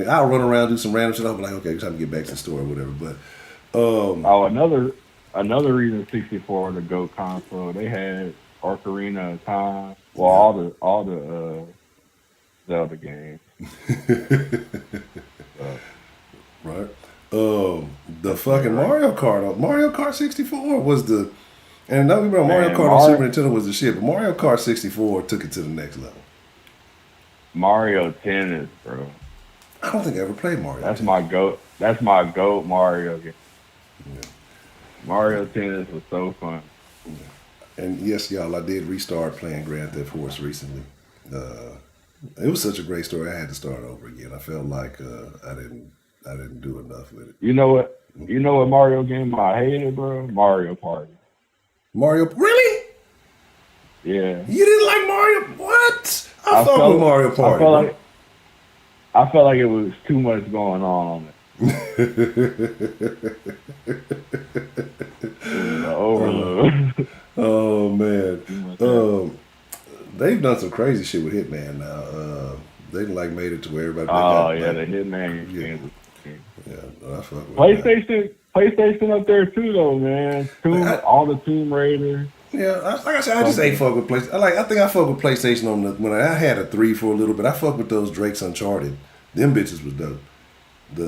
I'll run around, do some random shit. I'll be like, okay, it's time to get back to the story or whatever. But another reason 64 was the GOAT console. They had Ocarina of Time. Well, all the Zelda games. Right. The fucking Mario Kart 64 was the, and don't get me wrong, Mario Kart on Super Nintendo was the shit, but Mario Kart 64 took it to the next level. Mario Tennis, bro. I don't think I ever played Mario. That's my GOAT. That's my GOAT Mario game. Yeah. Mario Tennis was so fun. Yeah. And yes, y'all, I did restart playing Grand Theft Auto recently. It was such a great story. I had to start over again. I felt like I didn't do enough with it. You know what? You know what Mario game I hated, bro? Mario Party. Mario, really? Yeah. You didn't like Mario? What? I fuck with Mario Party. I felt like it was too much going on it. Overload. Oh man. They've done some crazy shit with Hitman now. They made it to where everybody. The Hitman games. Yeah, I fuck with PlayStation up there too, though, man. All the Tomb Raiders. Yeah, like I said, I just ain't fuck with PlayStation. I think I fuck with PlayStation when I had a 3 for a little bit. I fuck with those Drake's Uncharted. Them bitches was dope. I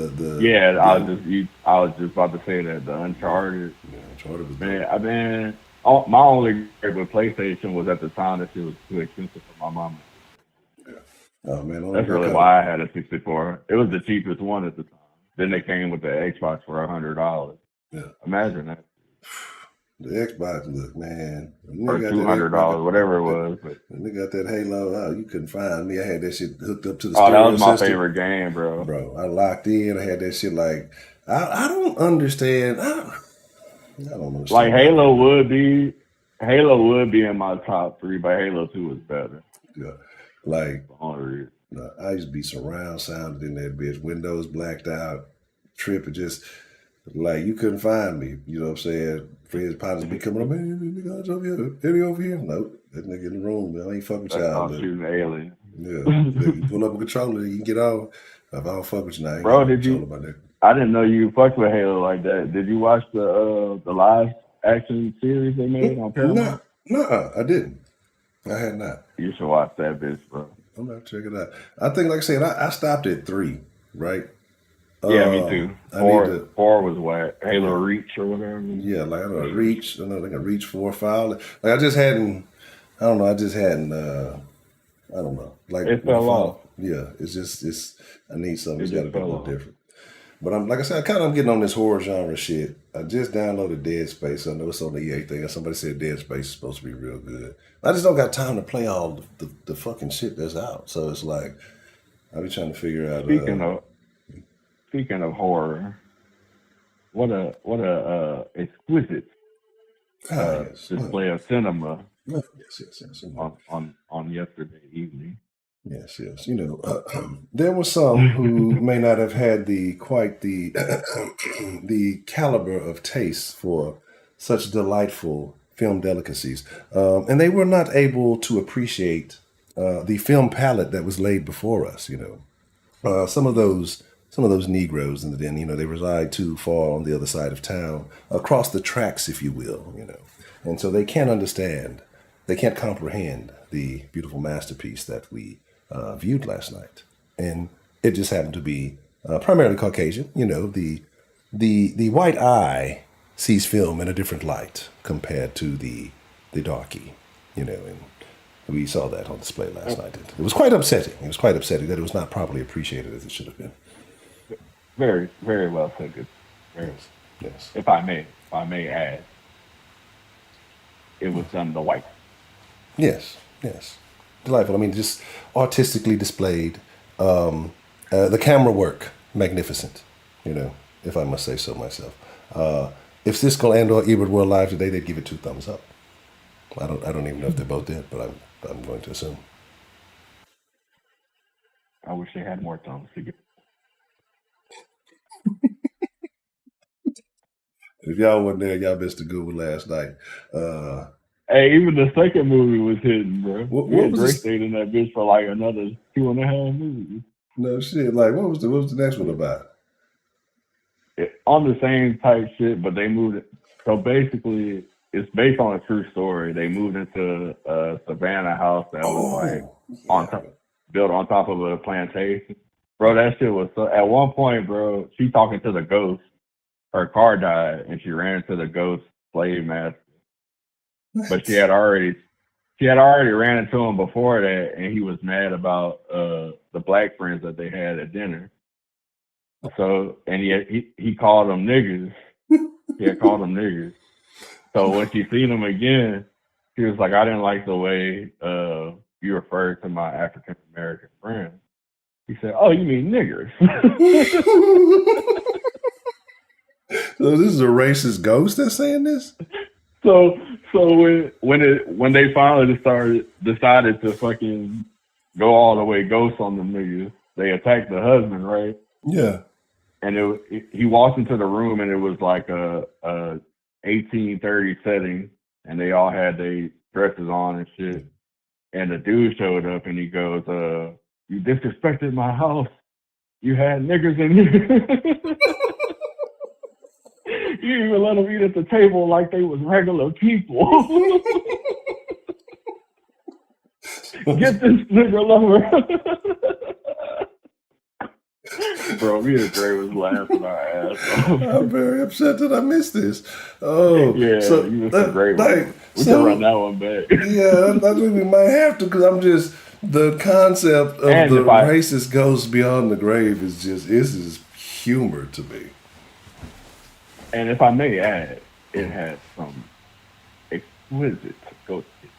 was just about to say that the Uncharted. Yeah, Uncharted was dope. My only regret with PlayStation was at the time that shit was too expensive for my mama. Yeah. Oh man, that's really why I had a 64. It was the cheapest one at the time. Then they came with the Xbox for $100. Yeah. Imagine that. The Xbox, look, man. Or $200, whatever it was. But they got that Halo. Oh, you couldn't find me. I had that shit hooked up to the stereo that was my system. Favorite game, bro. Bro, I locked in. I had that shit like, I don't understand. I don't understand. Like Halo would be in my top 3, but Halo 2 was better. Yeah. Like, I used to be surround sounded in that bitch. Windows blacked out. Tripping, just like you couldn't find me. You know what I'm saying? Friends, partners be coming up, man, nigga over here. Eddie over here. Nope. That nigga in the room, man. I ain't fuck with y'all. I'm shooting an alien. Yeah. You pull up a controller, you can get off. If I don't fuck with you now, I ain't bro, did you? About that. I didn't know you fucked with Halo like that. Did you watch the live action series they made on Paramount? No, I didn't. I had not. You should watch that bitch, bro. I'm gonna check it out. I think, like I said, I stopped at 3, right? Yeah, me too. I need to. Four was what? Halo Yeah, Reach or whatever. yeah. Like I don't know, reach. I don't know, like a reach 4 or 5. Like I just hadn't. I don't know. I just hadn't. I don't know. Like It with the fell off. final. Yeah, it's just. It's. I need something. It It's got to just be a fell little off. different. But I'm like I said, I'm getting on this horror genre shit. I just downloaded Dead Space. I know it's on the EA thing. Somebody said Dead Space is supposed to be real good. I just don't got time to play all the fucking shit that's out. So it's like I be trying to figure out. Speaking of speaking of horror, what a exquisite Yes, display of cinema yes. on yesterday evening. Yes. There were some who may not have had the quite the the caliber of taste for such delightful film delicacies, and they were not able to appreciate the film palette that was laid before us. Some of those Negroes in the den, they reside too far on the other side of town, across the tracks, if you will, and so they can't understand, they can't comprehend the beautiful masterpiece that we viewed last night, and it just happened to be primarily Caucasian. The white eye sees film in a different light compared to the darkie, and we saw that on display last night. It was quite upsetting. It was quite upsetting that it was not properly appreciated as it should have been. Very, very well said. Good. Very, Yes. if I may add, it was done the white. Yes. Delightful. I mean, just artistically displayed. The camera work, magnificent, if I must say so myself. If Siskel and or Ebert were alive today, they'd give it 2 thumbs up. I don't even know if they're both dead, but I'm going to assume. I wish they had more thumbs to give. If y'all wasn't there, y'all missed a good one last night. Hey, even the second movie was hidden, bro. What Me and was Dre this? stayed in that bitch for like another 2.5 movies. No shit. Like what was the next one about? On the same type shit, but they moved it. So basically, it's based on a true story. They moved into a Savannah house that was like Yeah. built on top of a plantation. Bro, that shit was so. At one point, bro, she talking to the ghost. Her car died, and she ran into the ghost slave master. But she had already ran into him before that, and he was mad about the black friends that they had at dinner. So, and he called them niggers. He had called them niggers. So when she seen him again, she was like, I didn't like the way you referred to my African American friend. He said, oh, you mean niggers. So this is a racist ghost that's saying this? So when they finally decided to fucking go all the way ghost on them niggas, they attacked the husband, right? Yeah. And he walked into the room, and it was like a 1830 setting, and they all had their dresses on and shit. And the dude showed up, and he goes, you disrespected my house. You had niggers in here. You even let them eat at the table like they was regular people. Get this nigger lover. Bro, me and Dre was laughing our ass off. I'm very upset that I missed this. Oh, yeah, so you missed a great one. We can run that one back. Yeah, I think we might have to, because I'm just, the concept of the racist ghost beyond the grave is humor to me. And if I may add, it had some exquisite ghost cities.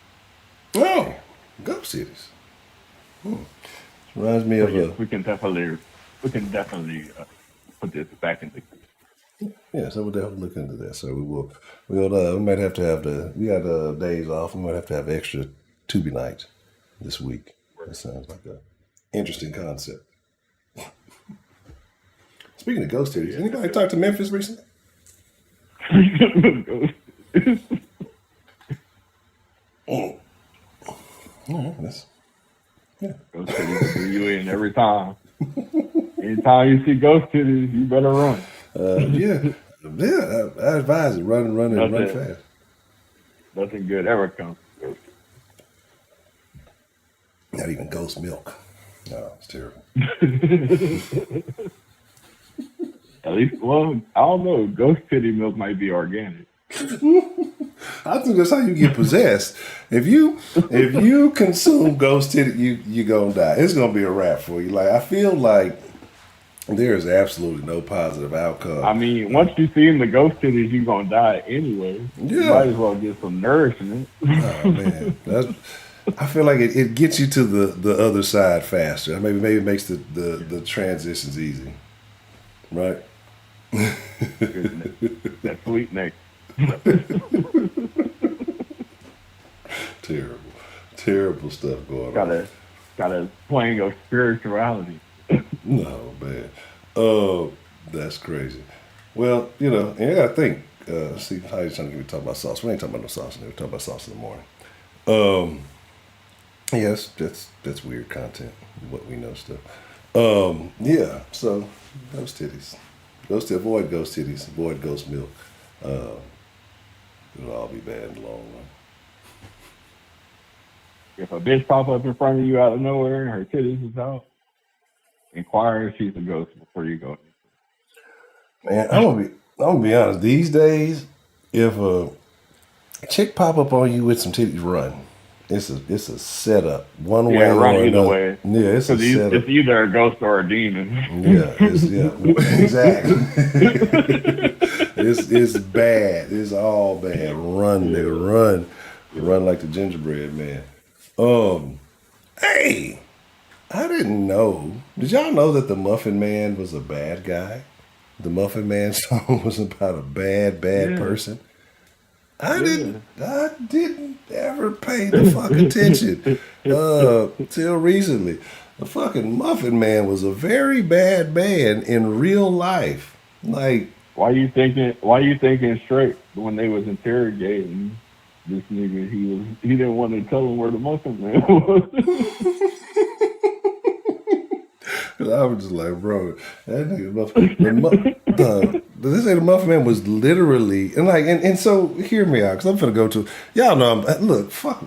Oh, ghost cities. Reminds me of yes, we can definitely put this back into. Yes, I would definitely look into that. So we might have to have we got days off. We might have to have extra Tubi night this week. That sounds like an interesting concept. Speaking of ghost cities, anybody talk to Memphis recently? All right, Ghost cities will do you in every time. Anytime you see ghost cities, you better run. I advise it. Run fast. Nothing good ever comes. Not even ghost milk. No, it's terrible. At least, well, I don't know. Ghost titty milk might be organic. I think that's how you get possessed. If you consume ghost titty, you gonna die. It's gonna be a wrap for you. Like I feel like there is absolutely no positive outcome. I mean, once you see the ghost titties, you're gonna die anyway. Yeah. You might as well get some nourishment. Oh man, I feel like it gets you to the other side faster. Maybe it makes the transitions easy, right? That sweet neck. Terrible stuff going on. Got a playing of spirituality. No man, oh that's crazy. Well, and I gotta think. See how you trying to get me talk about sauce? We ain't talking about no sauce. We're talking about sauce in the morning. Yes, that's weird content. What we know stuff. Yeah. So ghost titties. Avoid ghost titties. Avoid ghost milk. It'll all be bad in the long run. If a bitch pop up in front of you out of nowhere and her titties is out, inquire if she's a ghost before you go. Man, I'm gonna be honest. These days, if a chick pop up on you with some titties, run. It's a setup. One way or run another. Either way. Yeah, it's a setup. It's either a ghost or a demon. Yeah, exactly. It's bad. It's all bad. Run, nigga, run like the gingerbread man. Hey, I didn't know. Did y'all know that the Muffin Man was a bad guy? The Muffin Man song was about a bad person. I didn't ever pay the fuck attention till recently. The fucking Muffin Man was a very bad man in real life. Like, why you thinking straight when they was interrogating this nigga? He didn't want to tell him where the Muffin Man was. I was just like, bro, that nigga this ain't the Muffin Man was literally and so hear me out, because I'm finna go to y'all know look, fuck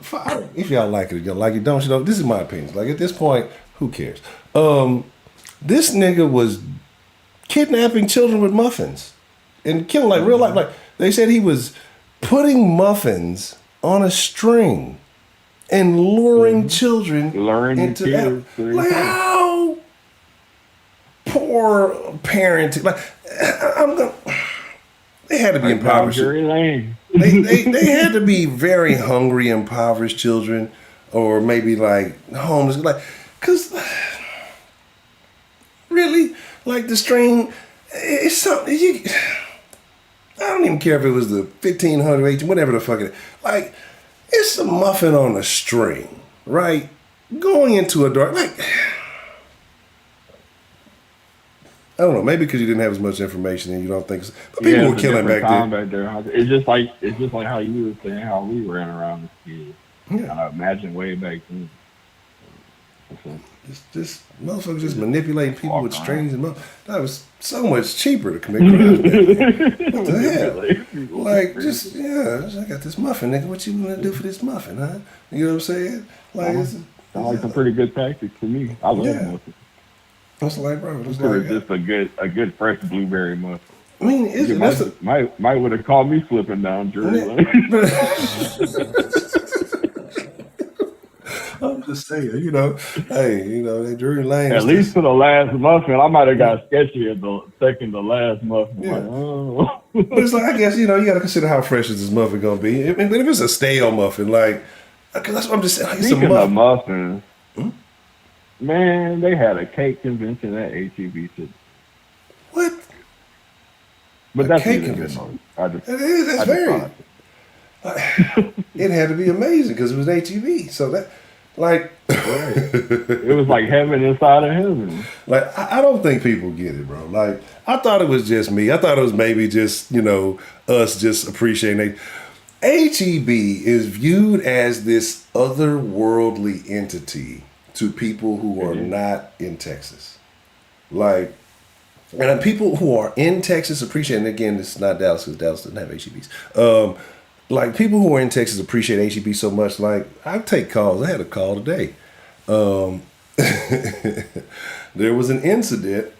if y'all like it, you like it, don't you know? This is my opinion. Like at this point, who cares? This nigga was kidnapping children with muffins and killing like real life. Like they said he was putting muffins on a string and luring children into that. Like how poor parenting. Like they had to be impoverished. They had to be very hungry, impoverished children, or maybe like homeless. Like, cause really, like the string, it's something. I don't even care if it was the 1500, 18, whatever the fuck it is. Like, it's a muffin on a string, right? Going into a dark, like, I don't know, maybe because you didn't have as much information and you don't think, but people were killing back then. It's just like how you were saying how we ran around as kids. Yeah. Imagine way back then. This motherfucker just manipulating people with strings and that was so much cheaper to commit crimes back then. What the hell? Like, I got this muffin, nigga. What you gonna do for this muffin, huh? You know what I'm saying? Like, sounds like some pretty good tactics to me. I love muffins. That's like, bro. It's just a good fresh blueberry muffin. I mean, might would have called me slipping down Drury Lane. I'm just saying, hey, that Drury Lane. At least for the last muffin, I might have got sketchy at the second to last muffin. Yeah. But it's like, I guess, you got to consider how fresh is this muffin going to be. I mean, if it's a stale muffin, like, because that's what I'm just saying. Like, speaking of muffins, man, they had a cake convention at HEB today. What? But that's cake convention. That's very. It had to be amazing because it was HEB. So that, like, it was like heaven inside of heaven. Like, I don't think people get it, bro. Like, I thought it was just me. I thought it was maybe just, us just appreciating it. HEB is viewed as this otherworldly entity to people who are not in Texas. Like, and people who are in Texas appreciate, and again, this is not Dallas because Dallas doesn't have HEBs. Like, people who are in Texas appreciate HEB so much. Like, I take calls. I had a call today. There was an incident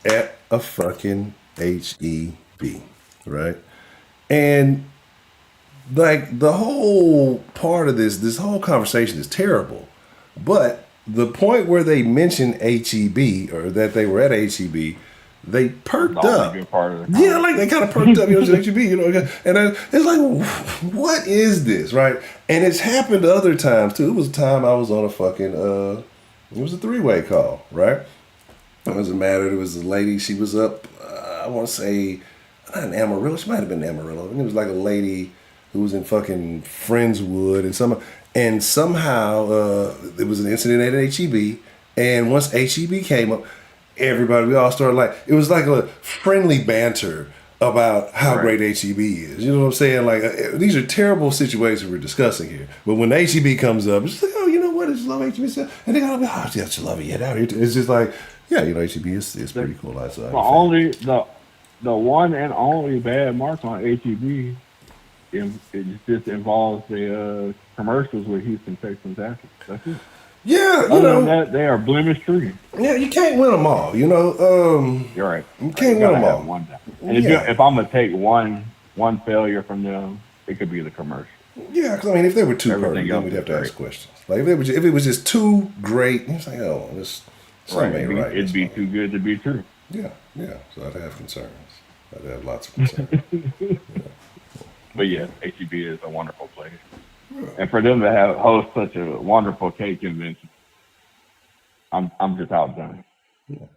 at a fucking HEB, right? And like the whole part of this whole conversation is terrible. But the point where they mentioned HEB or that they were at HEB, they perked the only up. good part of the Yeah, like they kind of perked up, HEB, and it's like, what is this, right? And it's happened other times too. It was a time I was on a fucking, it was a three-way call, right? It doesn't matter. There was a lady. She was up. I want to say not in Amarillo. She might have been Amarillo. And it was like a lady who was in fucking Friendswood, and somehow there was an incident at HEB. And once HEB came up, we all started like it was like a friendly banter about how great HEB is. You know what I'm saying? Like these are terrible situations we're discussing here. But when HEB comes up, it's just like, oh, you know what? I just love HEB. And they gotta be, oh, I just love it. Yeah, out here. It's just like, yeah, HEB is pretty cool outside. The one and only bad mark on HEB, it just involves the commercials with Houston Texans athletes. That's it. Yeah, Other than that, they are blemish free. Yeah, you can't win them all. You're right. You can't win them all. One down. And if I'm gonna take one failure from them, it could be the commercial. Yeah, because I mean, if they were too perfect, then we'd have to ask questions. Like if it was just too great, it's like, oh, this something ain't right. It'd be too good to be true. Yeah. So I'd have concerns. I'd have lots of concerns. But yeah, HEB is a wonderful place. Yeah. And for them to host such a wonderful cake convention, I'm just outdone. Yeah.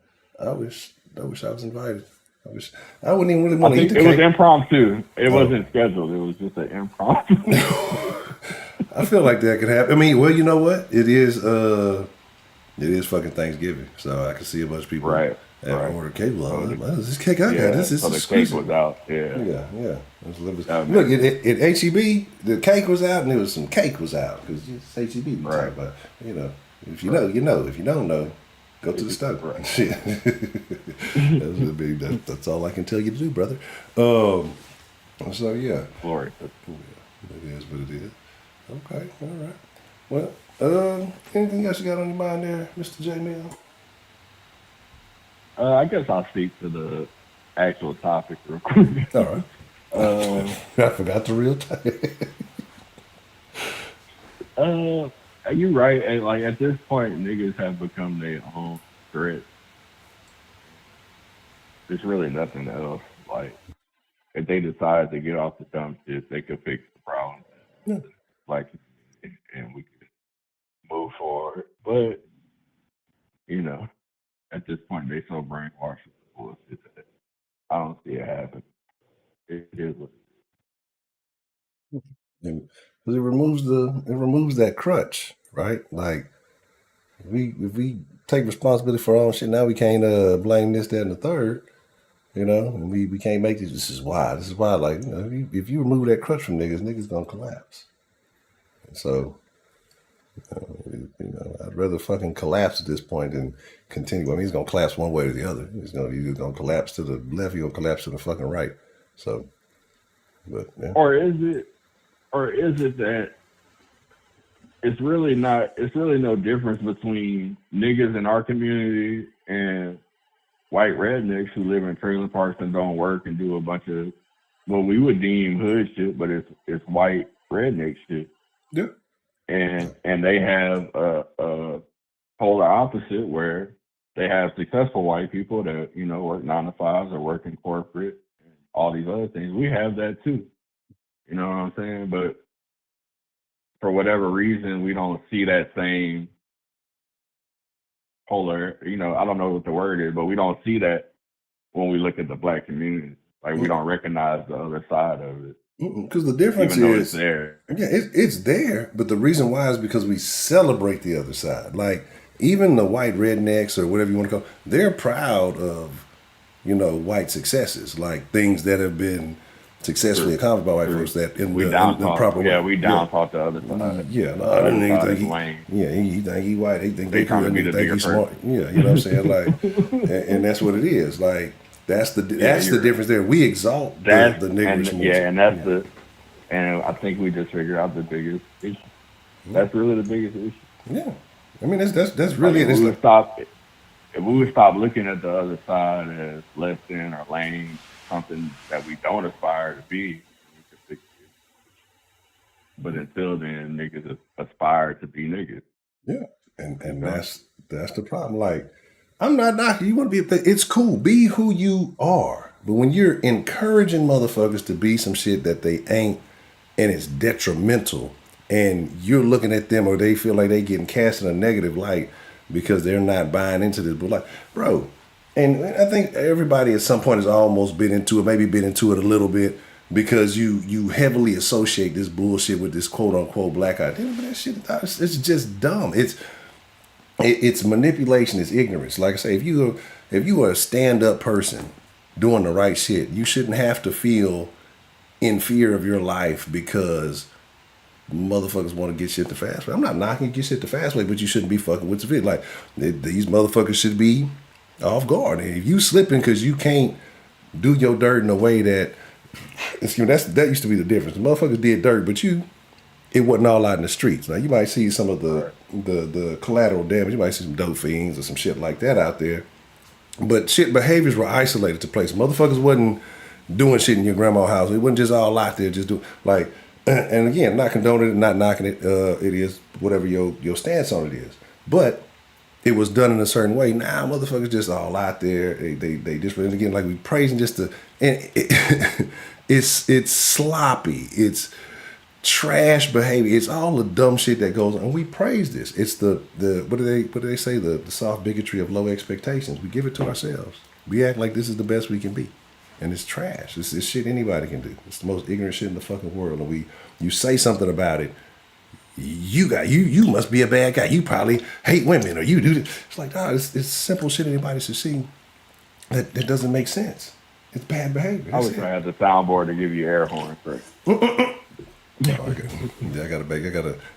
I wish I was invited. I wouldn't even really want to eat the cake. It was impromptu. It wasn't scheduled. It was just an impromptu. I feel like that could happen. I mean, well, you know what? It is fucking Thanksgiving, so I can see a bunch of people order cake. Well, this is cake I got. This is exclusive. The cake was out. Yeah. Look, at HEB, the cake was out, and there was some cake was out because it's HEB. We talk about, if you know, you know. If you don't know, go to the store. That's all I can tell you to do, brother. So yeah. Glory. It is what it is. Okay, all right. Well, anything else you got on your mind there, Mr. J Mill? I guess I'll speak to the actual topic real quick. All right. I forgot the real topic. You're right. And like at this point, niggas have become their own threat. There's really nothing else. Like if they decide to get off the dumb shit, they could fix the problem. Yeah. Like, and we could move forward. But at this point, they so brainwashed with the bullshit that I don't see it happen. It is what it is. Because it removes that crutch, right? Like if we take responsibility for our own shit, now we can't blame this, that, and the third. And we can't make this. This is why. Like, if you remove that crutch from niggas gonna collapse. So, I'd rather fucking collapse at this point than continue. I mean, he's gonna collapse one way or the other. He's either gonna collapse to the left, he's gonna collapse to the fucking right. So, but yeah. Or is it that it's really no difference between niggas in our community and white rednecks who live in trailer parks and don't work and do a bunch of what we would deem hood shit, but it's white redneck shit. Yeah. And they have a polar opposite where they have successful white people that, work 9 to 5s or work in corporate and all these other things. We have that too. You know what I'm saying? But for whatever reason, we don't see that same polar, I don't know what the word is, but we don't see that when we look at the black community. Like we don't recognize the other side of it. Because the difference is it's there. Yeah, it's there, but the reason why is because we celebrate the other side. Like even the white rednecks or whatever you want to call, they're proud of, white successes, like things that have been successfully accomplished by white folks that in the proper way. Yeah, we down talk the other side. Yeah, no, I don't think he think he white. He think they cool. He think he's smart. Yeah, you know what I'm saying? Like, and that's what it is. Like that's the difference there. We exalt the niggerish movement. And I think we just figured out the biggest issue. That's really the biggest issue. Yeah, I mean that's really it. If if we would stop looking at the other side as less than or lame, something that we don't aspire to be, we could fix it. But until then, niggas aspire to be niggas. Yeah, and that's the problem. Like, I'm not knocking. You want to be. It's cool. Be who you are. But when you're encouraging motherfuckers to be some shit that they ain't, and it's detrimental, and you're looking at them or they feel like they getting cast in a negative light because they're not buying into this. But like, bro, and I think everybody at some point has almost been into it, maybe been into it a little bit because you heavily associate this bullshit with this quote unquote black identity. But that shit, it's just dumb. It's manipulation. It's ignorance. Like I say, if you are a stand up person doing the right shit, you shouldn't have to feel in fear of your life because motherfuckers want to get shit the fast way. I'm not knocking get shit the fast way, but you shouldn't be fucking with the fit. Like these motherfuckers should be off guard. And if you slipping because you can't do your dirt in a way that that used to be the difference. The motherfuckers did dirt, but it wasn't all out in the streets. Now you might see some of the collateral damage. You might see some dope fiends or some shit like that out there. But shit behaviors were isolated to place. Motherfuckers wasn't doing shit in your grandma's house. It wasn't just all out there just do like and again, not condoning it, not knocking it. It is whatever your stance on it is. But it was done in a certain way. Now motherfuckers just all out there. They just and again like we praising just the and it's sloppy. It's trash behavior. It's all the dumb shit that goes on. We praise this. It's the what do they say? The soft bigotry of low expectations. We give it to ourselves. We act like this is the best we can be. And it's trash. It's shit anybody can do. It's the most ignorant shit in the fucking world. And you say something about it, you must be a bad guy. You probably hate women or you do this. It's like, nah, it's simple shit anybody should see that doesn't make sense. It's bad behavior. I wish I had the soundboard to give you air horns first. I got a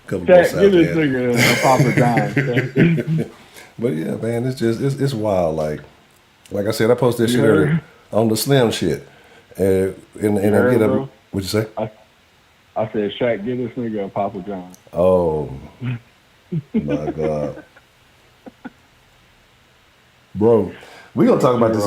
couple more sounds. Give this nigga a Papa John. But yeah, man, it's wild. Like I said, I posted that shit earlier on the Slim shit. And I get up. What'd you say? I said, Shaq, give this nigga a Papa John. Oh my God. Bro, we gonna talk about this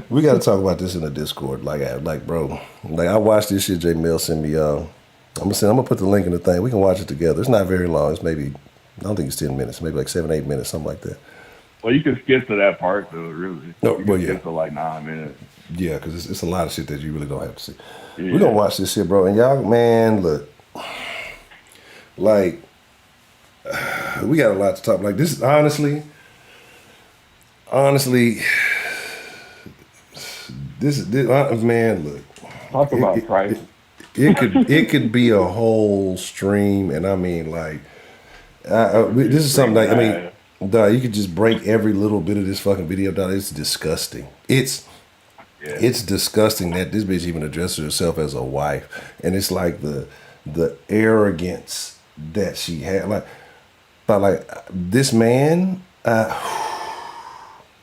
we gotta talk about this in the Discord. Like, bro, like I watched this shit J Mill sent me. I'm gonna put the link in the thing. We can watch it together. It's not very long. It's maybe I don't think it's 10 minutes. Maybe like 7-8 minutes, something like that. Well, you can skip to that part though, really. No, well, yeah. Skip to like 9 minutes. Yeah, because it's a lot of shit that you really don't have to see. Yeah. We're gonna watch this shit, bro. And y'all, man, look, like we got a lot to talk. Like this, honestly. This man, look. Talk about price. It could be a whole stream, and I mean, like, this is something like, I mean, dog, you could just break every little bit of this fucking video down. It's disgusting. It's disgusting that this bitch even addresses herself as a wife, and it's like the arrogance that she had, like this man.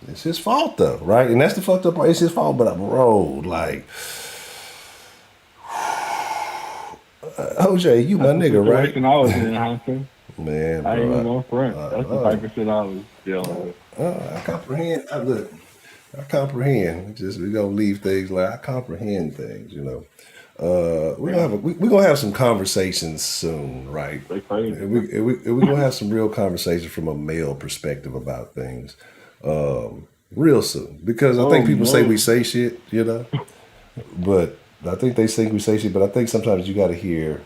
It's his fault though, right? And that's the fucked up part. It's his fault, but bro, like, OJ, you my nigga, right? I was in, Hunter. Man, bro, I ain't even gonna front. That's the type of shit I was dealing with. I comprehend. I comprehend. We gonna leave things like I comprehend things, you know. We're gonna have some conversations soon, right? We're gonna have some real conversations from a male perspective about things. Real soon, because I think people say we say shit, you know, but I think they think we say shit, but I think sometimes you got to hear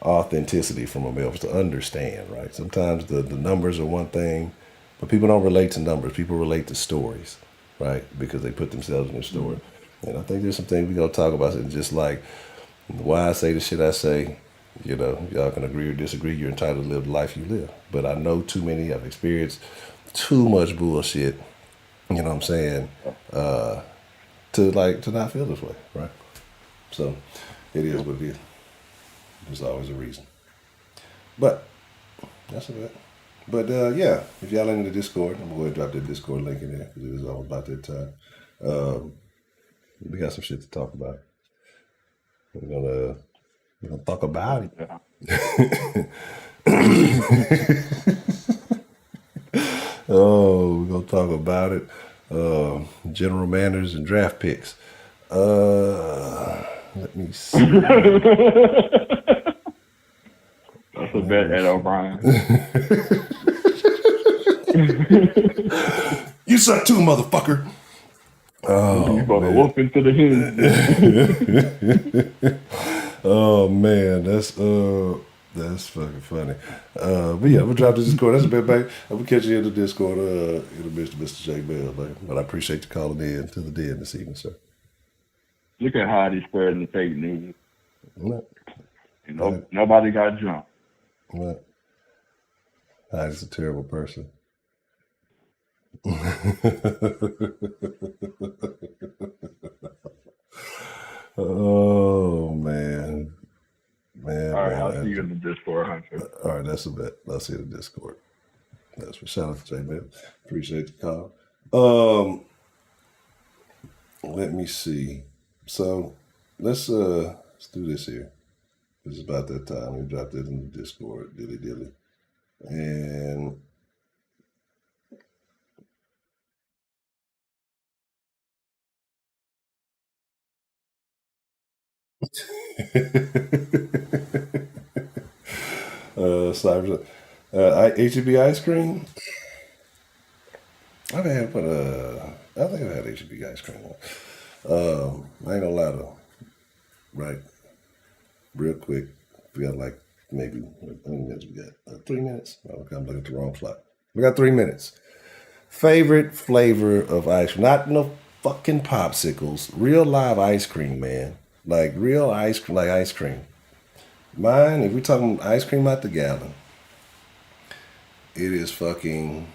authenticity from a male to understand, right? Sometimes the numbers are one thing, but people don't relate to numbers. People relate to stories, right? Because they put themselves in their story. And I think there's some things we're going to talk about, and just like why I say the shit I say, you know, y'all can agree or disagree. You're entitled to live the life you live. But I know too many, I've experienced too much bullshit, you know what I'm saying, to not feel this way, right? So it is what it is. There's always a reason. But that's about it. But yeah, if y'all in the Discord, I'm going to drop that Discord link in there because it is all about that time. We got some shit to talk about. We're gonna talk about it. Oh, we're gonna talk about it. General managers and draft picks. Let me see. That's a bet, Ed O'Brien. You suck too, motherfucker. You Oh brought a man. wolf into the hen. Oh man, that's fucking funny. But yeah, I'm gonna drop this Discord. That's a bit back. I'm gonna catch you in the Discord in a bit, Mr. J Bell, man. But I appreciate you calling in to the den this evening, sir. Look at how he's spreading the fake news. What? Nobody got jumped. What? Heidi's a terrible person. Oh man. Man, all right, man, I'll see you in the Discord, Hunter. All right, that's a bet. I'll see you in the Discord. That's for shout out to J Man. Appreciate the call. Let me see. So let's do this here. It's about that time. We dropped it in the Discord, dilly dilly. And Cyber, HEB ice cream. I've had, but I think I've had HEB ice cream. I ain't gonna lie though. Right, real quick. We got like maybe how many minutes we got? 3 minutes. Oh, okay, I'm looking at the wrong clock. We got 3 minutes. Favorite flavor of ice cream? Not no fucking popsicles. Real live ice cream, man. Like real ice cream, like ice cream. Mine, if we're talking ice cream out the gallon, it is fucking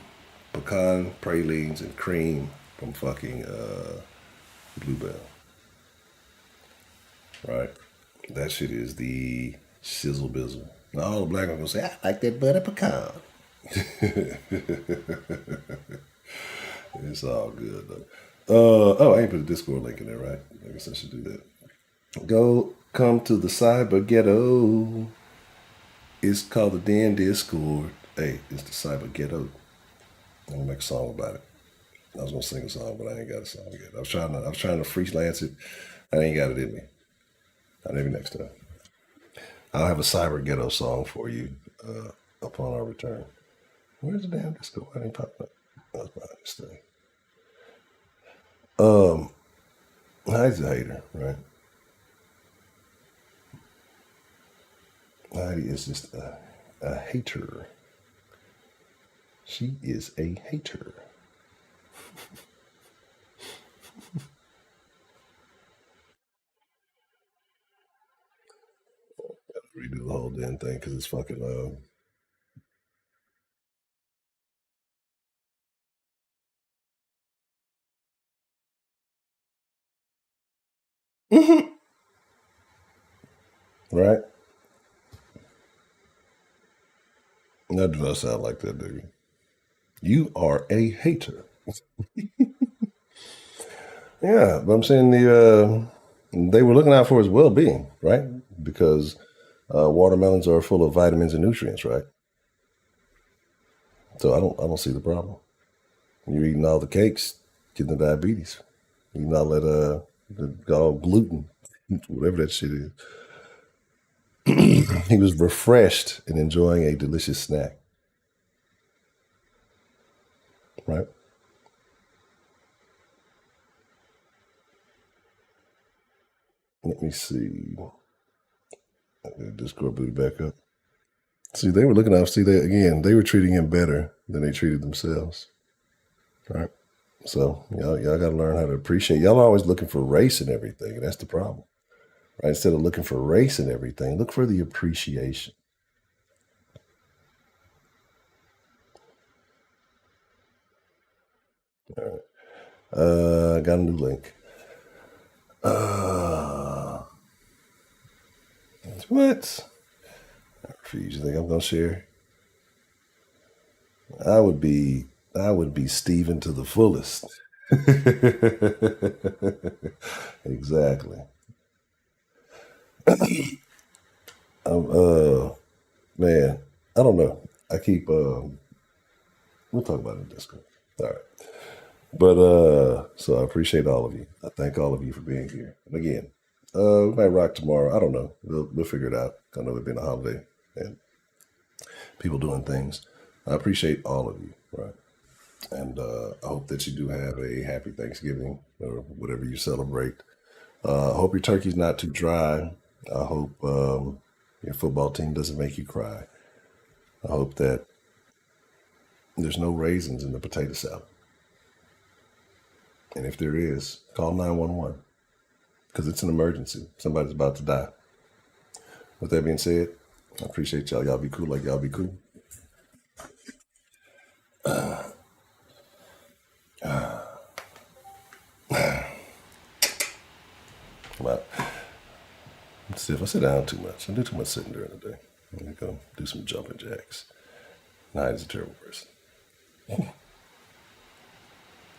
pecan pralines and cream from fucking Bluebell. Right? That shit is the sizzle bizzle. Now all the black ones gonna say, I like that butter pecan. It's all good though. Oh, I ain't put a Discord link in there, right? I guess I should do that. Come to the cyber ghetto. It's called the Den Discord. Hey, it's the cyber ghetto. I'm gonna make a song about it. I was gonna sing a song, but I ain't got a song yet. I was trying to freelance it. I ain't got it in me. Maybe next time. I'll have a cyber ghetto song for you upon our return. Where's the damn Discord? I didn't pop up. That's behind this thing. Heidi's a hater, right? Heidi is just a hater. She is a hater. Redo the whole damn thing because it's fucking right? That does not sound like that, dude. You are a hater. Yeah, but I'm saying they were looking out for his well-being, right? Because watermelons are full of vitamins and nutrients, right? So I don't see the problem. You're eating all the cakes, getting the diabetes. Eating all that all gluten, whatever that shit is. He was refreshed and enjoying a delicious snack. Right? Let me see. Discord booty back up. See, they were looking out. See, they were treating him better than they treated themselves. Right? So y'all got to learn how to appreciate. Y'all are always looking for race and everything, and that's the problem. Right? Instead of looking for race and everything, look for the appreciation. All right. Got a new link. What? I refuse. You think I'm gonna share? I would be Steven to the fullest. Exactly. Man, I don't know. I keep We'll talk about it in Discord. All right. But so I appreciate all of you. I thank all of you for being here. And again, we might rock tomorrow. I don't know. We'll figure it out. I know it's been a holiday and people doing things. I appreciate all of you, right? And I hope that you do have a happy Thanksgiving or whatever you celebrate. I hope your turkey's not too dry. I hope your football team doesn't make you cry. I hope that there's no raisins in the potato salad. And if there is, call 911 because it's an emergency. Somebody's about to die. With that being said, I appreciate y'all. Y'all be cool like y'all be cool. Well, let's see if I sit down too much. I do too much sitting during the day. I'm going to go do some jumping jacks. Nah, he's a terrible person.